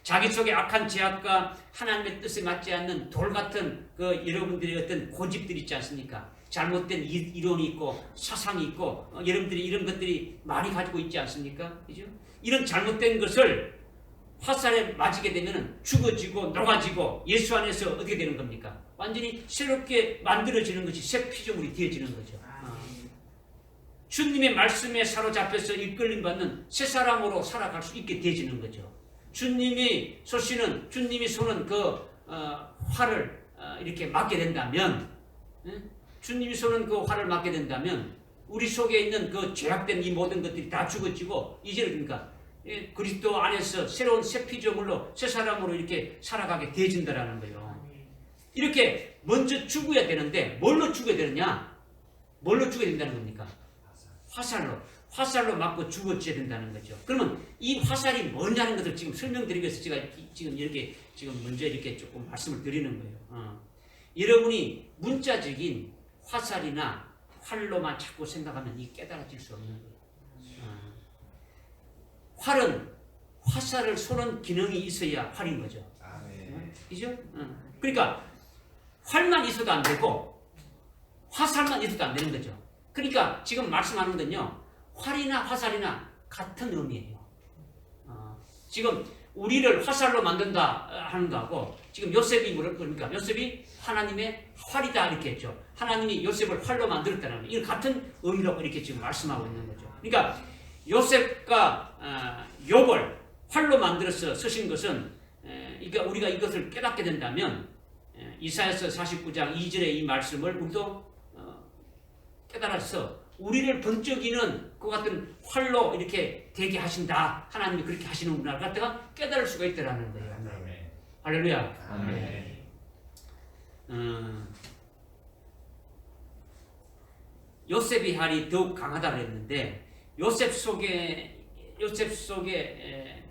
자기 속에 악한 죄악과 하나님의 뜻에 맞지 않는 돌 같은 그 여러분들의 어떤 고집들이 있지 않습니까? 잘못된 이론이 있고 사상이 있고 여러분들이 이런 것들이 많이 가지고 있지 않습니까? 그죠? 이런 잘못된 것을 화살에 맞게 되면 죽어지고 녹아지고 예수 안에서 어떻게 되는 겁니까? 완전히 새롭게 만들어지는 것이 새 피조물이 되어지는 거죠. 주님의 말씀에 사로잡혀서 이끌림 받는 새 사람으로 살아갈 수 있게 되어지는 거죠. 주님이 쏘는 그 활을 이렇게 맞게 된다면, 주님이 쏘는 그 활을 맞게 된다면 우리 속에 있는 그 죄악된 이 모든 것들이 다 죽어지고 이제는 그러니까 그리스도 안에서 새로운 새 피조물로 새 사람으로 이렇게 살아가게 되어진다라는 거예요. 이렇게 먼저 죽어야 되는데 뭘로 죽어야 되느냐? 뭘로 죽어야 된다는 겁니까? 화살로 맞고 죽어져야 된다는 거죠. 그러면 이 화살이 뭐냐는 것을 지금 설명드리기 위해서 제가 지금 이렇게 먼저 이렇게 조금 말씀을 드리는 거예요. 여러분이 문자적인 화살이나 활로만 자꾸 생각하면 이 깨달아질 수 없는 거예요. 활은 화살을 쏘는 기능이 있어야 활인 거죠. 그죠? 그러니까 활만 있어도 안 되고 화살만 있어도 안 되는 거죠. 그러니까 지금 말씀하는 건요, 활이나 화살이나 같은 의미예요. 지금 우리를 화살로 만든다 하는 거하고 지금 요셉이 그러니까 요셉이 하나님의 활이다 이렇게 했죠. 하나님이 요셉을 활로 만들었다는 거. 이건 같은 의미라고 이렇게 지금 말씀하고 있는 거죠. 그러니까 요셉과 욥을 활로 만들어서 쓰신 것은 그러니까 우리가 이것을 깨닫게 된다면 이사야서 49장 2절의 이 말씀을 우리도 깨달아서 우리를 번쩍이는 그 같은 활로 이렇게 되게 하신다. 하나님이 그렇게 하시는구나. 갖다가 깨달을 수가 있다라는 거예요.
아멘.
할렐루야.
아멘.
요셉의 활이 더욱 강하다 그랬는데 요셉 속에 요셉의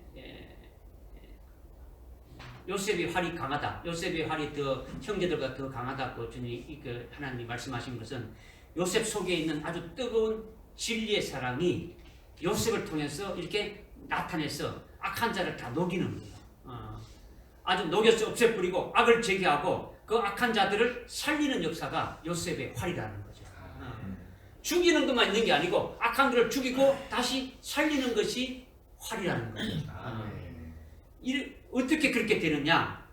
활이 강하다. 요셉의 활이 더 형제들보다 더 강하다고 주님 하나님이 말씀하신 것은 요셉 속에 있는 아주 뜨거운 진리의 사랑이 요셉을 통해서 이렇게 나타내서 악한 자를 다 녹이는 거예요. 아주 녹여서 없애버리고 악을 제거하고 그 악한 자들을 살리는 역사가 요셉의 활이라는 거죠. 죽이는 것만 있는 게 아니고 악한 것을 죽이고 다시 살리는 것이 활이라는 거죠. 어떻게 그렇게 되느냐?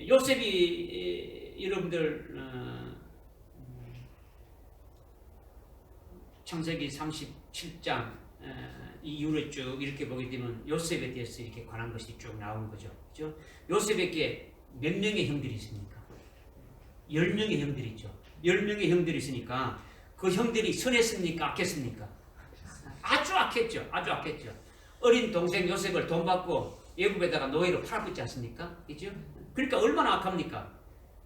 요셉이 여러분들 창세기 37장 이후로 쭉 이렇게 보게 되면 요셉에 대해서 이렇게 관한 것이 쭉 나오는 거죠. 그죠? 요셉에게 몇 명의 형들이 있습니까? 10명의 형들이 있죠. 10명의 형들이 있으니까 그 형들이 선했습니까? 악했습니까? 아주 악했죠. 아주 악했죠. 어린 동생 요셉을 돈 받고 애굽에다가 노예로 팔아먹지 않습니까? 그죠? 그러니까 얼마나 악합니까?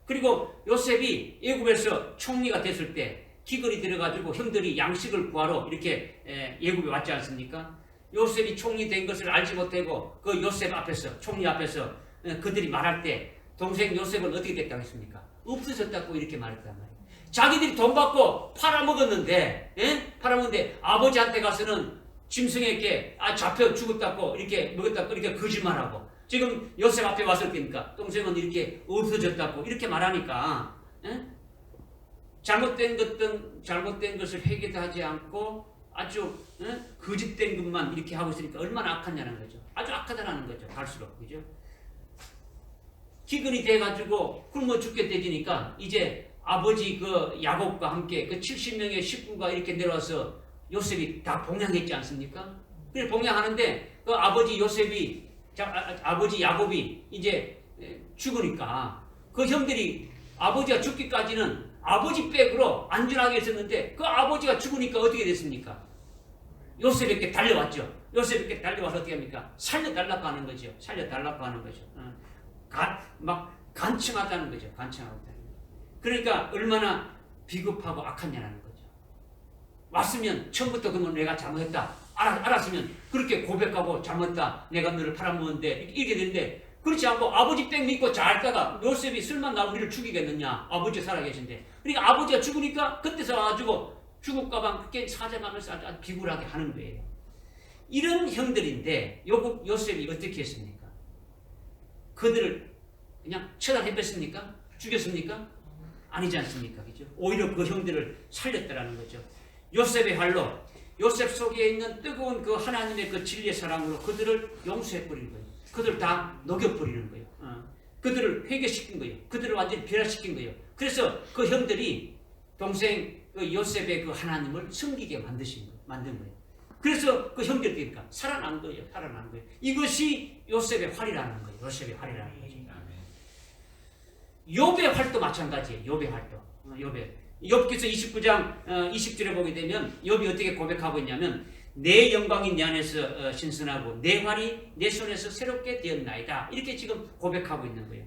그리고 요셉이 애굽에서 총리가 됐을 때 기근이 들어가지고 형들이 양식을 구하러 이렇게 애굽에 왔지 않습니까? 요셉이 총리 된 것을 알지 못하고 그 요셉 앞에서 총리 앞에서 그들이 말할 때 동생 요셉은 어떻게 됐다고 했습니까? 없어졌다고 이렇게 말했단 말이에요. 자기들이 돈 받고 팔아먹었는데 팔아먹었는데 아버지한테 가서는 짐승에게 잡혀 죽었다고 이렇게 먹었다고 이렇게 거짓말하고 지금 요셉 앞에 왔을 때니까 동생은 이렇게 없어졌다고 이렇게 말하니까 잘못된 것을 회개도 하지 않고 아주 거짓된 것만 이렇게 하고 있으니까 얼마나 악하냐는 거죠. 아주 악하다라는 거죠. 갈수록 그죠? 기근이 돼가지고 굶어 죽게 되니까 이제 아버지 그 야곱과 함께 그 70명의 식구가 이렇게 내려와서 요셉이 다 봉양했지 않습니까? 그래 봉양하는데 그 아버지 요셉이 아버지 야곱이 이제 죽으니까 그 형들이 아버지가 죽기까지는 아버지 백으로 안전하게 있었는데 그 아버지가 죽으니까 어떻게 됐습니까? 요셉에게 달려왔죠. 요셉에게 달려와서 어떻게 합니까? 살려달라고 하는 거죠. 살려달라고 하는 거죠. 막 간청하다는 거죠. 간청하다는 거죠. 그러니까 얼마나 비겁하고 악하냐는 거죠. 왔으면 처음부터 그러면 내가 잘못했다. 알았으면 그렇게 고백하고 잘못했다. 내가 너를 팔아먹었는데 이렇게 되는데 그렇지 않고 아버지 백 믿고 잘 있다가 요셉이 설마 우리를 죽이겠느냐. 아버지 살아계신데. 그러니까 아버지가 죽으니까 그때서 와가지고 죽을까봐 그렇게 사정하면서 아주 비굴하게 하는 거예요. 이런 형들인데 요셉이 어떻게 했습니까? 그들을 그냥 처단해뺐습니까? 죽였습니까? 아니지 않습니까? 그죠? 오히려 그 형들을 살렸다라는 거죠. 요셉의 활로 요셉 속에 있는 뜨거운 그 하나님의 그 진리의 사랑으로 그들을 용서해버린 거예요. 그들을 다 녹여버리는 거예요. 그들을 회개시킨 거예요. 그들을 완전히 변화시킨 거예요. 그래서 그 형들이 동생 그 요셉의 그 하나님을 섬기게 만든 거예요. 그래서 그 형들이니까 살아난 거예요. 살아난 거예요. 이것이 요셉의 활이라는 거예요. 요셉의 활이라는 거죠. 욥의 활도 마찬가지예요. 욥의 활도. 욥기서 29장 20절에 보게 되면 욥이 어떻게 고백하고 있냐면 내 영광이 내 안에서 신선하고 내 활이 내 손에서 새롭게 되었나이다. 이렇게 지금 고백하고 있는 거예요.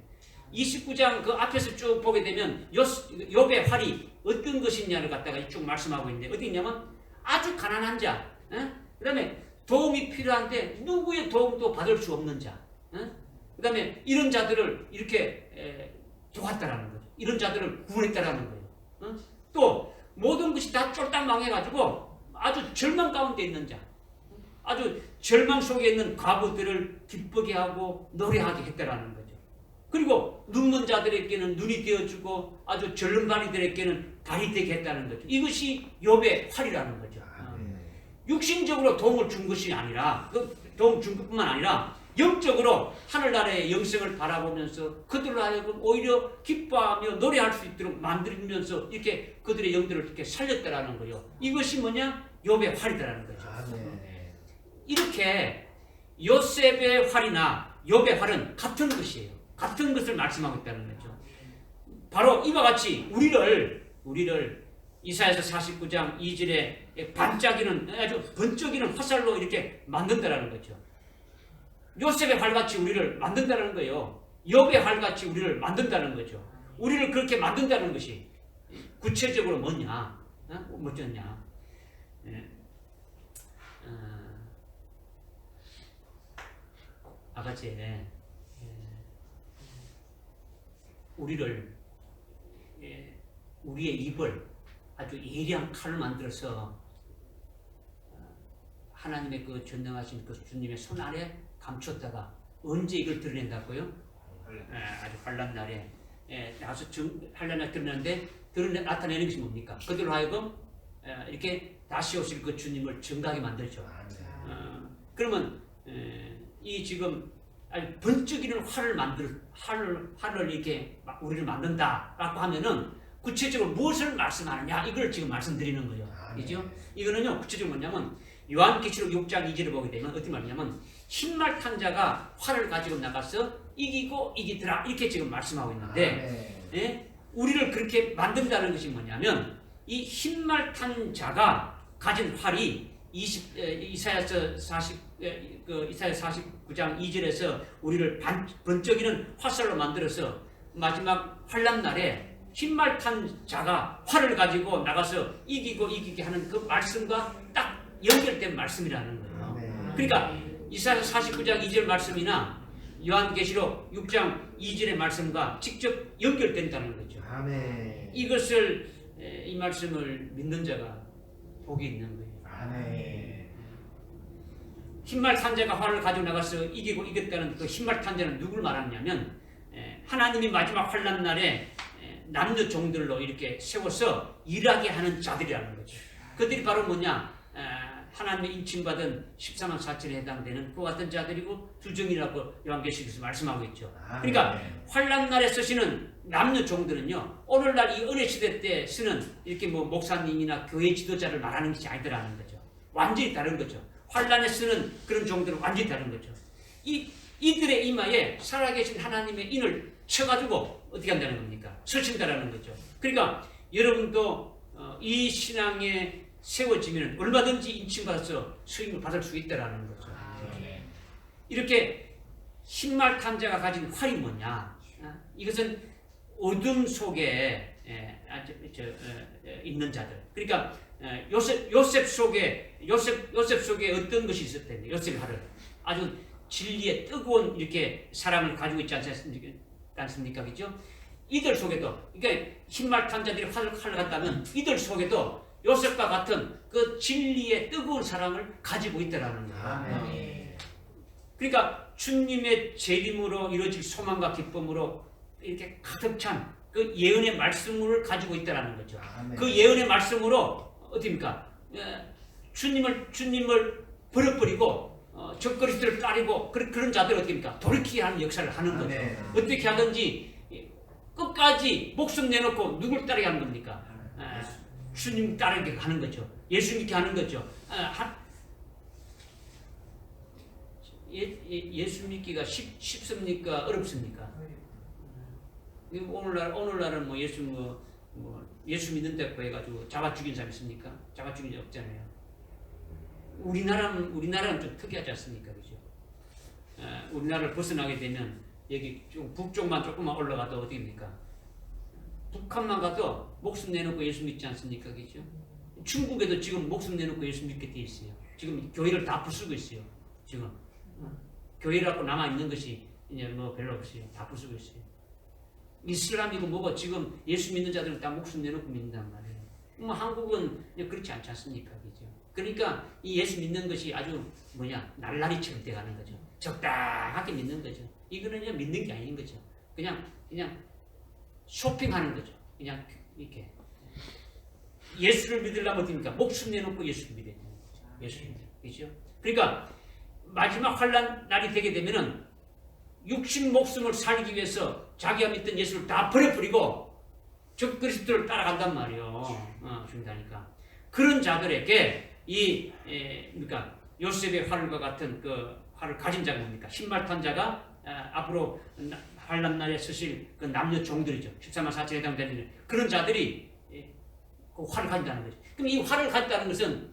29장 그 앞에서 쭉 보게 되면 욥의 활이 어떤 것이냐를 갖다가 쭉 말씀하고 있는데 어디 있냐면 아주 가난한 자, 그 다음에 도움이 필요한데 누구의 도움도 받을 수 없는 자, 그 다음에 이런 자들을 이렇게 도왔다라는 거죠. 이런 자들을 구원했다라는 거예요. 또 모든 것이 다 쫄딱 망해가지고 아주 절망 가운데 있는 자, 아주 절망 속에 있는 과부들을 기쁘게 하고 노래하게 했다라는 거죠. 그리고 눈먼 자들에게는 눈이 되어주고 아주 절름발이들에게는 발이 되게 했다는 거죠. 이것이 욥의 활이라는 거죠. 육신적으로 도움을 준 것이 아니라 도움 준 것뿐만 아니라 영적으로 하늘나라의 영생을 바라보면서 그들로 하여금 오히려 기뻐하며 노래할 수 있도록 만들면서 이렇게 그들의 영들을 이렇게 살렸다라는 거예요. 이것이 뭐냐? 욥의 활이다라는 거죠. 이렇게 요셉의 활이나 욥의 활은 같은 것이에요. 같은 것을 말씀하고 있다는 거죠. 바로 이와 같이 우리를 이사야서 49장 2절에 반짝이는 아주 번쩍이는 화살로 이렇게 만든다라는 거죠. 요셉의 활같이 우리를 만든다는 거예요. 욥의 활같이 우리를 만든다는 거죠. 우리를 그렇게 만든다는 것이 구체적으로 뭐냐? 뭐였냐? 아가씨, 우리의 입을 아주 예리한 칼을 만들어서 하나님의 그 전능하신 그 주님의 손 아래 감췄다가 언제 이걸 드러낸다고요? 아주 환란 날에 나서 환란 날 드러내는데 나타내는 것이 뭡니까? 그들로 하여금 이렇게 다시 오실 그 주님을 증거하게 만들죠. 그러면 이 지금 아주 번쩍이는 화를 이렇게 우리를 만든다라고 하면은 구체적으로 무엇을 말씀하느냐 이걸 지금 말씀드리는 거죠. 그죠? 이거는요 구체적으로 뭐냐면 요한계시록 6장 2절을 보게 되면 어떻게 말하냐면 흰말 탄 자가 활을 가지고 나가서 이기고 이기더라 이렇게 지금 말씀하고 있는데 우리를 그렇게 만든다는 것이 뭐냐면 이 흰말 탄 자가 가진 활이 이사야서 49장 2절에서 우리를 번쩍이는 화살로 만들어서 마지막 환난 날에 흰말 탄 자가 활을 가지고 나가서 이기고 이기게 하는 그 말씀과 딱 연결된 말씀이라는 거예요. 그러니까 이사야 49장 2절 말씀이나 요한계시록 6장 2절의 말씀과 직접 연결된다는 거죠. 이것을 이 말씀을 믿는 자가 복이 있는 거예요. 흰말 탄 자가 활을 가지고 나가서 이기고 이겼다는 그 흰말 탄 자는 누굴 말하냐면 하나님이 마지막 환난 날에 남녀 종들로 이렇게 세워서 일하게 하는 자들이라는 거죠. 그들이 바로 뭐냐? 하나님의 인침받은 14만 4천에 해당되는 그 같은 자들이고 두정이라고 요한계시록에서 말씀하고 있죠. 그러니까 환난 날에 쓰시는 남녀 종들은요, 오늘날 이 은혜 시대 때 쓰는 이렇게 뭐 목사님이나 교회 지도자를 말하는 것이 아니더라는 거죠. 완전히 다른 거죠. 환난에 쓰는 그런 종들은 완전히 다른 거죠. 이들의 이마에 살아계신 하나님의 인을 쳐가지고 어떻게 한다는 겁니까? 설친다라는 거죠. 그러니까 여러분도 이 신앙에 세워지면 얼마든지 인침받아서 수임을 받을 수 있다라는 거죠. 이렇게 흰말 탄 자가 가진 활이 뭐냐? 이것은 어둠 속에 있는 자들. 그러니까 요셉 속에 어떤 것이 있었다면 요셉의 활을 아주 진리의 뜨거운 이렇게 사랑을 가지고 있지 않습니까? 그죠? 이들 속에도, 그러니까 흰말 탄 자들이 활을 갖다면 이들 속에도 요셉과 같은 그 진리의 뜨거운 사랑을 가지고 있다라는 거예요. 그러니까 주님의 재림으로 이루어질 소망과 기쁨으로 이렇게 가득 찬 그 예언의 말씀을 가지고 있다라는 거죠. 그 예언의 말씀으로 어떻습니까? 주님을 버려버리고 적그리스도를 따르고 그런 자들 어떻습니까? 돌이키게 하는 역사를 하는 거죠. 어떻게 하든지 끝까지 목숨 내놓고 누굴 따르게 하는 겁니까? 주님 따르게 하는 거죠. 예수 믿게 하는 거죠. 예수 믿기가 쉽습니까? 어렵습니까? 오늘날은 뭐 예수 믿는다고 해가지고 잡아 죽인 사람 있습니까? 잡아 죽인 적 없잖아요. 우리나라는 좀 특이하지 않습니까? 그죠? 우리나라를 벗어나게 되면 여기 좀 북쪽만 조금만 올라가도 어디입니까? 북한만 가도 목숨 내놓고 예수 믿지 않습니까? 그죠? 중국에도 지금 목숨 내놓고 예수 믿게 돼 있어요. 지금 교회를 다 부수고 있어요. 지금 교회라고 남아 있는 것이 이제 뭐 별로 없어요. 다 부수고 있어요. 이슬람이고 뭐고 지금 예수 믿는 자들은 다 목숨 내놓고 믿는단 말이에요. 뭐 한국은 그렇지 않지 않습니까? 그죠? 그러니까 이 예수 믿는 것이 아주 날라리처럼 돼가는 거죠. 적당하게 믿는 거죠. 이거는 그냥 믿는 게 아닌 거죠. 그냥 쇼핑하는 거죠. 그냥 이렇게 예수를 믿으려면 어떻습니까? 목숨 내놓고 예수를 믿어야 되는 거죠. 예수를 믿어요. 그죠? 그러니까 마지막 환난 날이 되게 되면은 육신 목숨을 살기 위해서 자기가 믿던 예수를 다 버려버리고 적그리스도를 따라간단 말이에요. 죽는다니까. 그런 자들에게 그러니까 요셉의 활과 같은 그 활을 가진 자가 뭡니까? 흰말 탄 자가 앞으로 환난 날에 쓰실 그 남녀 종들이죠. 14만 4천에 해당되는 그런 자들이 그 활을 가진다는 거죠. 그럼 이 활을 가졌다는 것은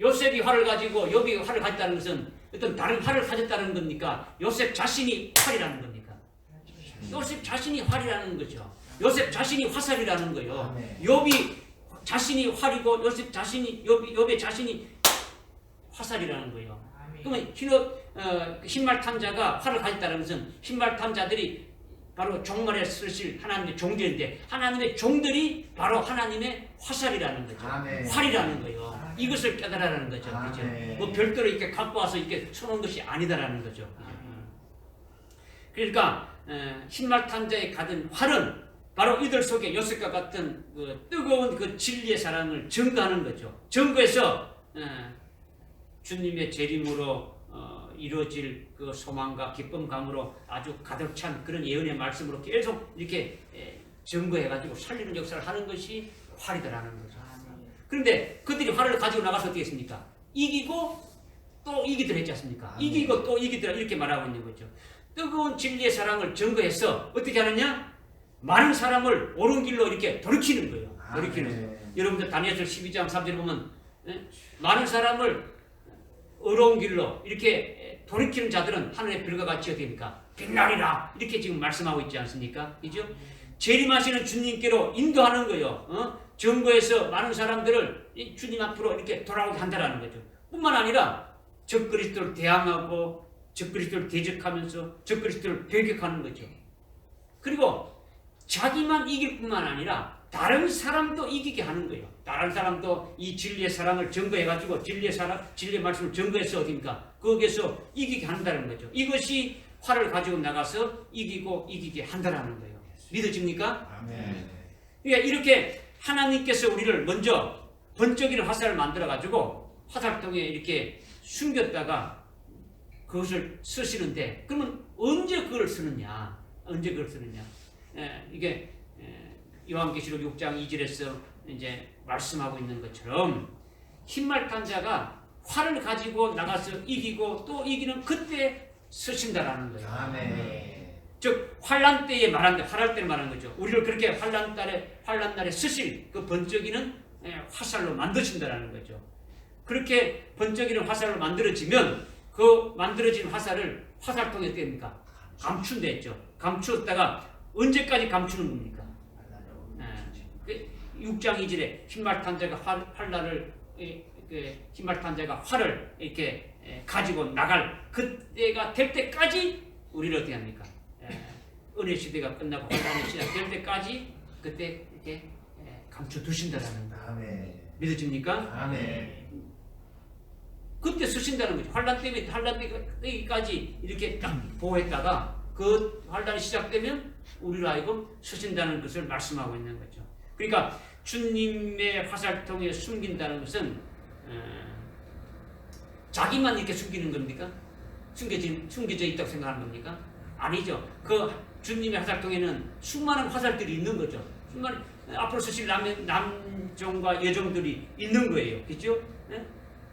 요셉이 활을 가지고 욥이 활을 가졌다는 것은 어떤 다른 활을 가졌다는 겁니까? 요셉 자신이 활이라는 겁니까? 요셉 자신이 활이라는 거죠. 요셉 자신이 화살이라는 거예요. 욥이 자신이 활이고 욥의 자신이 화살이라는 거예요. 그러면 흰말 탄 자가 활을 가졌다는 것은 흰말 탄 자들이 바로 종말에 쓰실 하나님의 종들인데 하나님의 종들이 바로 하나님의 화살이라는 거죠.
아멘.
활이라는 거예요. 이것을 깨달아라는 거죠. 그죠?
아멘.
뭐 별도로 이렇게 갖고 와서 이렇게 쳐놓은 것이 아니다라는 거죠. 그러니까 흰말 자에 가진 활은 바로 이들 속에 요셉과 같은 그 뜨거운 그 진리의 사랑을 증거하는 거죠. 증거해서 주님의 재림으로 이루어질 그 소망과 기쁨감으로 아주 가득 찬 그런 예언의 말씀으로 계속 이렇게 증거해가지고 살리는 역사를 하는 것이 활이다라는 거죠. 그런데 그들이 활을 가지고 나가서 어떻게 했습니까? 이기고 또 이기더라 했지 않습니까? 이기고 또 이기더라 이렇게 말하고 있는 거죠. 뜨거운 진리의 사랑을 증거해서 어떻게 하느냐? 많은 사람을 옳은 길로 이렇게 돌이키는 거예요. 돌이키는 거예요. 여러분들 다니엘서 12장 3절에 보면 많은 사람을 의로운 길로 이렇게 돌이키는 자들은 하늘의 별과 같이 어떻게 됩니까? 빛나리라 이렇게 지금 말씀하고 있지 않습니까? 그죠? 재림하시는 주님께로 인도하는 거예요. 증거해서 많은 사람들을 주님 앞으로 이렇게 돌아오게 한다라는 거죠. 뿐만 아니라 적그리스도를 대항하고 적그리스도를 대적하면서 적그리스도를 배격하는 거죠. 그리고 자기만 이길 뿐만 아니라 다른 사람도 이기게 하는 거예요. 다른 사람도 이 진리의 사랑을 증거해가지고 진리의 말씀을 증거해서 어디입니까? 거기에서 이기게 한다는 거죠. 이것이 활을 가지고 나가서 이기게 한다는 거예요. 믿어집니까?
아멘.
그러니까 이렇게 하나님께서 우리를 먼저 번쩍이는 화살을 만들어가지고 화살통에 이렇게 숨겼다가 그것을 쓰시는데 그러면 언제 그걸 쓰느냐? 이게 요한계시록 6장 2절에서 이제 말씀하고 있는 것처럼 흰말 탄 자가 활을 가지고 나가서 이기고 또 이기는 그때 쓰신다라는 거예요.
아멘.
즉 환란 때에 말한다. 환란 때를 말하는 거죠. 우리를 그렇게 환란 날에 쓰실 그 번쩍이는 화살로 만드신다라는 거죠. 그렇게 번쩍이는 화살로 만들어지면 그 만들어진 화살을 화살통에 어떻게 됩니까? 감춘다 했죠. 감추었다가 언제까지 감추는 겁니까? 6장 2절에 흰말 탄 자가 흰말 탄 자가 활을 이렇게 가지고 나갈 그때가 될 때까지 우리를 어떻게 합니까? 은혜 시대가 끝나고 환란의 시대가 될 때까지 그때 이렇게 감춰 두신다라는 거.
아멘.
믿어집니까?
아멘.
그때 쓰신다는 거죠. 환란 때까지 이렇게 딱 보호했다가 그 환란이 시작되면 우리로 하여금 쓰신다는 것을 말씀하고 있는 거죠. 그러니까 주님의 화살통에 숨긴다는 것은 자기만 이렇게 숨기는 겁니까? 숨겨져 있다고 생각하는 겁니까? 아니죠. 그 주님의 화살통에는 수많은 화살들이 있는 거죠. 수많은 앞으로 쓰실 남종과 여종들이 있는 거예요. 그렇죠?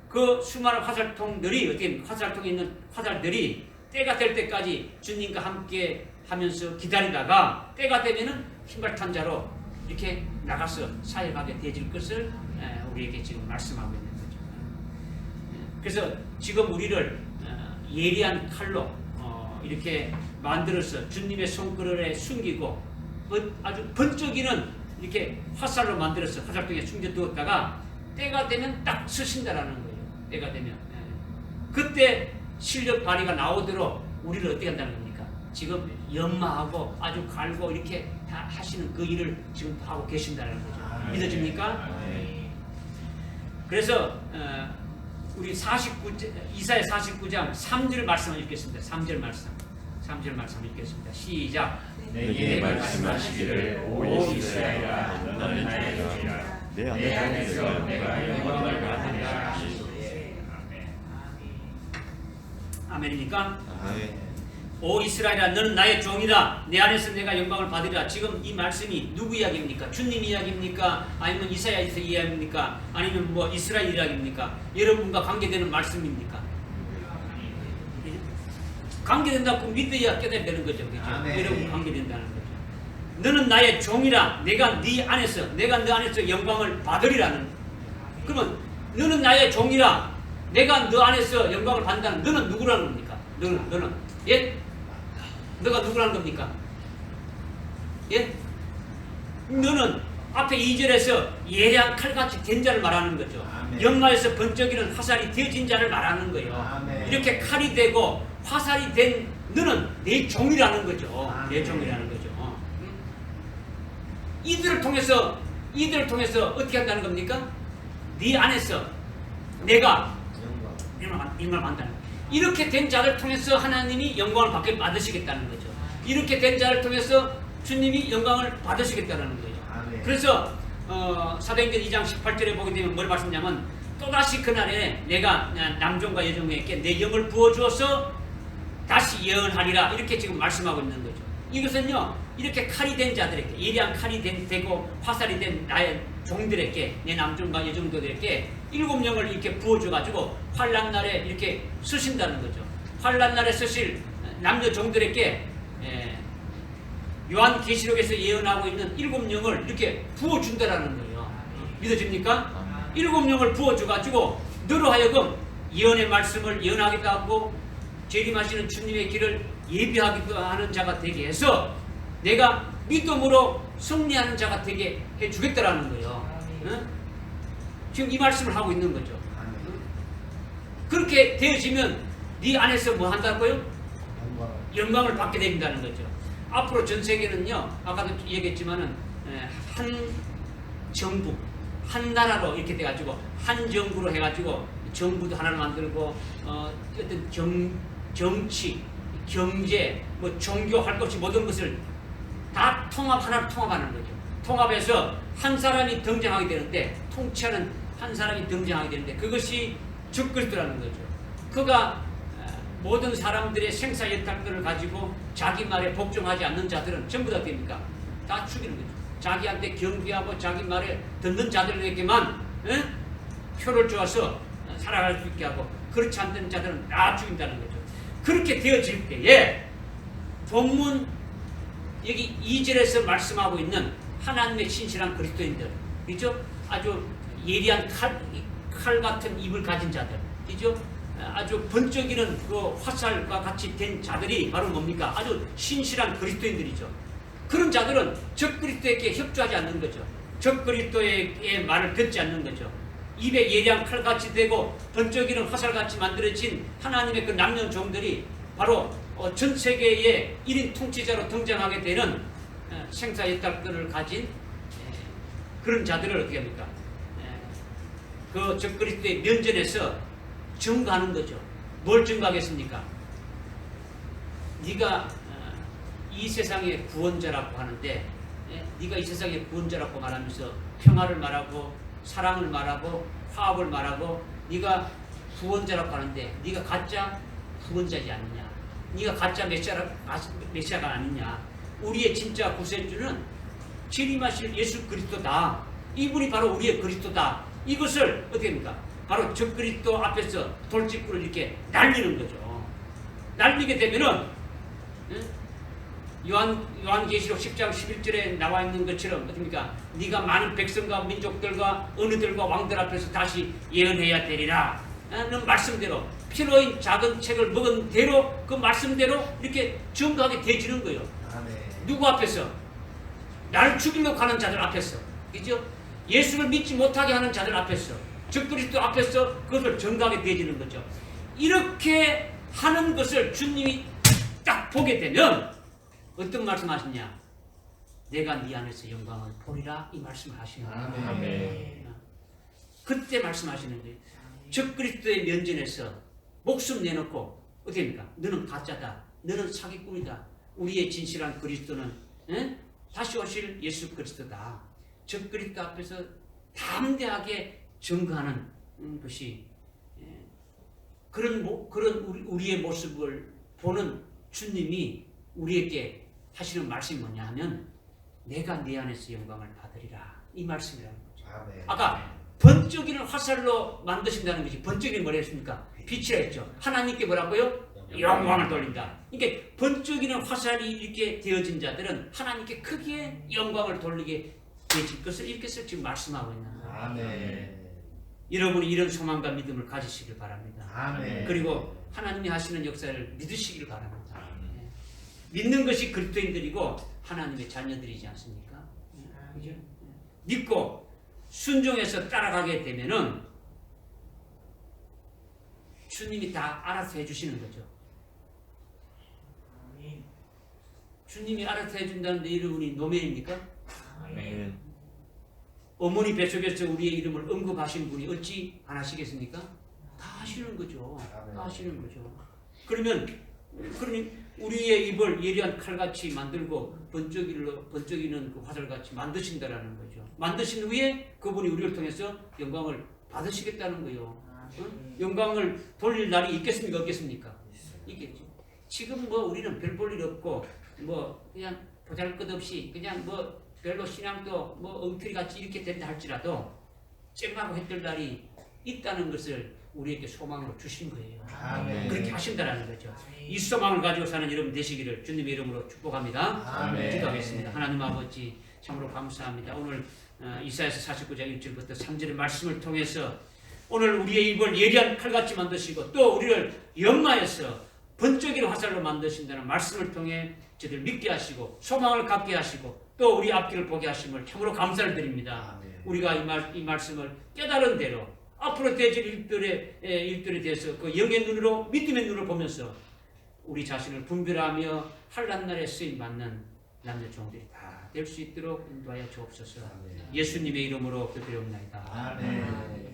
그 수많은 화살통들이 어떻게 화살통에 있는 화살들이 때가 될 때까지 주님과 함께 하면서 기다리다가 때가 되면은 흰발탄 자로 이렇게 나가서 사역하게 되질 것을 우리에게 지금 말씀하고 있는 거죠. 그래서 지금 우리를 예리한 칼로 이렇게 만들어서 주님의 손그릇에 숨기고 아주 번쩍이는 이렇게 화살로 만들어서 화살통에 숨겨두었다가 때가 되면 딱 쓰신다라는 거예요. 때가 되면 그때 실력 발휘가 나오도록 우리를 어떻게 한다는 겁니까? 지금 연마하고 아주 갈고 이렇게 다 하시는 그 일을 지금 하고 계신다는 거죠. 믿어집니까? 그래서 우리 이사야 49장 3절 말씀을 읽겠습니다. 3절 말씀 읽겠습니다. 시작.
내게 말씀하시기를 오 이스라엘아 나의 종이라 내 안에서 내가 영광을 받으리라.
아멘입니까?
아멘.
오 이스라엘아 너는 나의 종이다. 내 안에서 내가 영광을 받으리라. 지금 이 말씀이 누구 이야기입니까? 주님 이야기입니까? 아니면 이사야에서 이야기입니까? 아니면 뭐 이스라엘 이야기입니까? 여러분과 관계되는 말씀입니까? 관계된다고 믿어야 깨달아야 되는 거죠. 그렇죠? 여러분 관계된다는 거죠. 너는 나의 종이라. 내가 네 안에서 영광을 받으리라는. 그러면 너는 나의 종이라. 내가 너 안에서 영광을 받는다는 너는 누구라는 겁니까? 너는 예? 너가 누구라는 겁니까? 예? 너는 앞에 2절에서 예리한 칼같이 된 자를 말하는 거죠. 연마에서 번쩍이는 화살이 되어진 자를 말하는 거예요.
아멘.
이렇게 칼이 되고 화살이 된 너는 내 종이라는 거죠. 내
아멘.
종이라는 거죠. 이들을 통해서 어떻게 한다는 겁니까? 네 안에서 내가 영광을 받는다는 거예요. 이렇게 된 자를 통해서 하나님이 영광을 받으시겠다는 거죠. 이렇게 된 자를 통해서 주님이 영광을 받으시겠다는 거예요.
아멘.
그래서 사도행전 2장 18절에 보게 되면 뭘 말씀하냐면 또다시 그날에 내가 남종과 여종에게 내 영을 부어주어서 다시 예언하리라 이렇게 지금 말씀하고 있는 거죠. 이것은요 이렇게 칼이 된 자들에게 예리한 칼이 되고 화살이 된 나의 종들에게 내 남종과 여종들에게 7영을 이렇게 부어줘가지고 환난 날에 이렇게 쓰신다는 거죠. 환난 날에 쓰실 남녀 종들에게 요한계시록에서 예언하고 있는 7영을 이렇게 부어준다라는 거예요. 믿어집니까? 7영을 부어줘가지고 너로 하여금 예언의 말씀을 예언하기도 하고 재림하시는 주님의 길을 예비하기도 하는 자가 되게 해서 내가 믿음으로 승리하는 자가 되게 해주겠다라는 거예요. 응? 지금 이 말씀을 하고 있는 거죠. 응? 그렇게 되어지면 네 안에서 뭐 한다고요? 영광을 받게 된다는 거죠. 앞으로 전 세계는요, 아까도 얘기했지만은 한 정부, 한 나라로 이렇게 돼가지고 한 정부로 해가지고 정부도 하나를 만들고 어떤 정치, 경제, 뭐 종교 할 것이 모든 것을 다 하나로 통합하는 거죠. 통합해서 한 사람이 등장하게 되는데 통치하는 한 사람이 등장하게 되는데 그것이 적그리스도라는 거죠. 그가 모든 사람들의 생사여탈들을 가지고 자기 말에 복종하지 않는 자들은 전부 다 됩니까? 다 죽이는 거죠. 자기한테 경배하고 자기 말에 듣는 자들에게만 표를 주어서 살아갈 수 있게 하고 그렇지 않는 자들은 다 죽인다는 거죠. 그렇게 되어질 때에 본문 여기 2절에서 말씀하고 있는 하나님의 신실한 그리스도인들, 그죠? 아주 예리한 칼 같은 입을 가진 자들, 그죠? 아주 번쩍이는 그 화살과 같이 된 자들이 바로 뭡니까? 아주 신실한 그리스도인들이죠. 그런 자들은 적그리스도에게 협조하지 않는 거죠. 적그리스도의 말을 듣지 않는 거죠. 입에 예리한 칼같이 되고 번쩍이는 화살같이 만들어진 하나님의 그 남녀 종들이 바로 전 세계의 1인 통치자로 등장하게 되는 생사여탈권을 가진 그런 자들을 어떻게 합니까? 그 적그리스도의 면전에서 증거하는 거죠. 뭘 증거하겠습니까? 네가 이 세상의 구원자라고 하는데 네가 이 세상의 구원자라고 말하면서 평화를 말하고 사랑을 말하고 화합을 말하고 네가 구원자라고 하는데 네가 가짜 구원자지 않느냐? 네가 가짜 메시아가 아니냐? 우리의 진짜 구세주는 재림하실 예수 그리스도다. 이분이 바로 우리의 그리스도다. 이것을 어떻게 합니까? 바로 적그리스도 앞에서 돌직구를 이렇게 날리는 거죠. 날리게 되면은 요한계시록 10장 11절에 나와 있는 것처럼 어떻습니까? 네가 많은 백성과 민족들과 언어들과 왕들 앞에서 다시 예언해야 되리라 는 말씀대로 필요인 작은 책을 먹은 대로 그 말씀대로 이렇게 증거하게 되어지는 거예요. 누구 앞에서? 나를 죽이려고 하는 자들 앞에서, 그죠? 예수를 믿지 못하게 하는 자들 앞에서, 적그리스도 앞에서 그것을 증거하게 되어지는 거죠. 이렇게 하는 것을 주님이 딱 보게 되면 어떤 말씀하시냐? 내가 네 안에서 영광을 보리라 이 말씀을 하시는 거예요.
아멘.
그때 말씀하시는 거예요. 적그리스도의 면전에서 목숨 내놓고 어떻게 합니까? 너는 가짜다. 너는 사기꾼이다. 우리의 진실한 그리스도는 다시 오실 예수 그리스도다. 적그리스도 앞에서 담대하게 증거하는 것이 그런 우리의 모습을 보는 주님이 우리에게 하시는 말씀이 뭐냐 하면 내가 네 안에서 영광을 받으리라 이 말씀이라는 거죠. 아까 번쩍이는 화살로 만드신다는 것이 번쩍이는 뭐라 했습니까? 빛이라 했죠. 하나님께 뭐라고요? 영광을 돌린다. 그러니까 번쩍이는 화살이 이렇게 되어진 자들은 하나님께 크게 영광을 돌리게 되질 것을 이렇게 지금 말씀하고 있는 거예요.
아멘.
여러분이 이런 소망과 믿음을 가지시길 바랍니다.
아멘.
그리고 하나님이 하시는 역사를 믿으시길 바랍니다. 믿는 것이 그리스도인들이고 하나님의 자녀들이지 않습니까? 그죠? 믿고 순종해서 따라가게 되면은 주님이 다 알아서 해주시는 거죠.
아멘.
주님이 알아서 해준다는데 이름이 노매입니까?
아멘.
어머니 뱃속에서 우리의 이름을 언급하신 분이 어찌 안 하시겠습니까? 다 하시는 거죠. 다 하시는 거죠. 그러니 우리의 입을 예리한 칼같이 만들고 번쩍이는 그 화살같이 만드신다라는 거죠. 만드신 후에 그분이 우리를 통해서 영광을 받으시겠다는 거예요. 응? 영광을 돌릴 날이 있겠습니까? 없겠습니까? 있겠죠. 지금 뭐 우리는 별 볼 일 없고 뭐 그냥 보잘것없이 그냥 뭐 별로 신앙도 뭐 엉터리같이 이렇게 된다 할지라도 쨍하고 해뜰 날이 있다는 것을 우리에게 소망으로 주신 거예요.
아멘.
그렇게 하신다라는 거죠. 이 소망을 가지고 사는 여러분 되시기를 주님의 이름으로 축복합니다.
아멘.
기도하겠습니다. 하나님 아버지 참으로 감사합니다. 오늘 이사야서 49장 1절부터 3절의 말씀을 통해서 오늘 우리의 입을 예리한 칼같이 만드시고 또 우리를 연마해서 번쩍이는 화살로 만드신다는 말씀을 통해 저들 믿게 하시고 소망을 갖게 하시고 또 우리 앞길을 보게 하심을 참으로 감사를 드립니다.
아멘.
우리가 이 말씀을 깨달은 대로 앞으로 되질 일들에 대해서 그 영의 눈으로 믿음의 눈으로 보면서 우리 자신을 분별하며 한란날에 쓰임 받는 남녀 종들이 다 될 수 있도록 인도하여 주옵소서. 예수님의 이름으로 기도드리옵나이다.
아멘.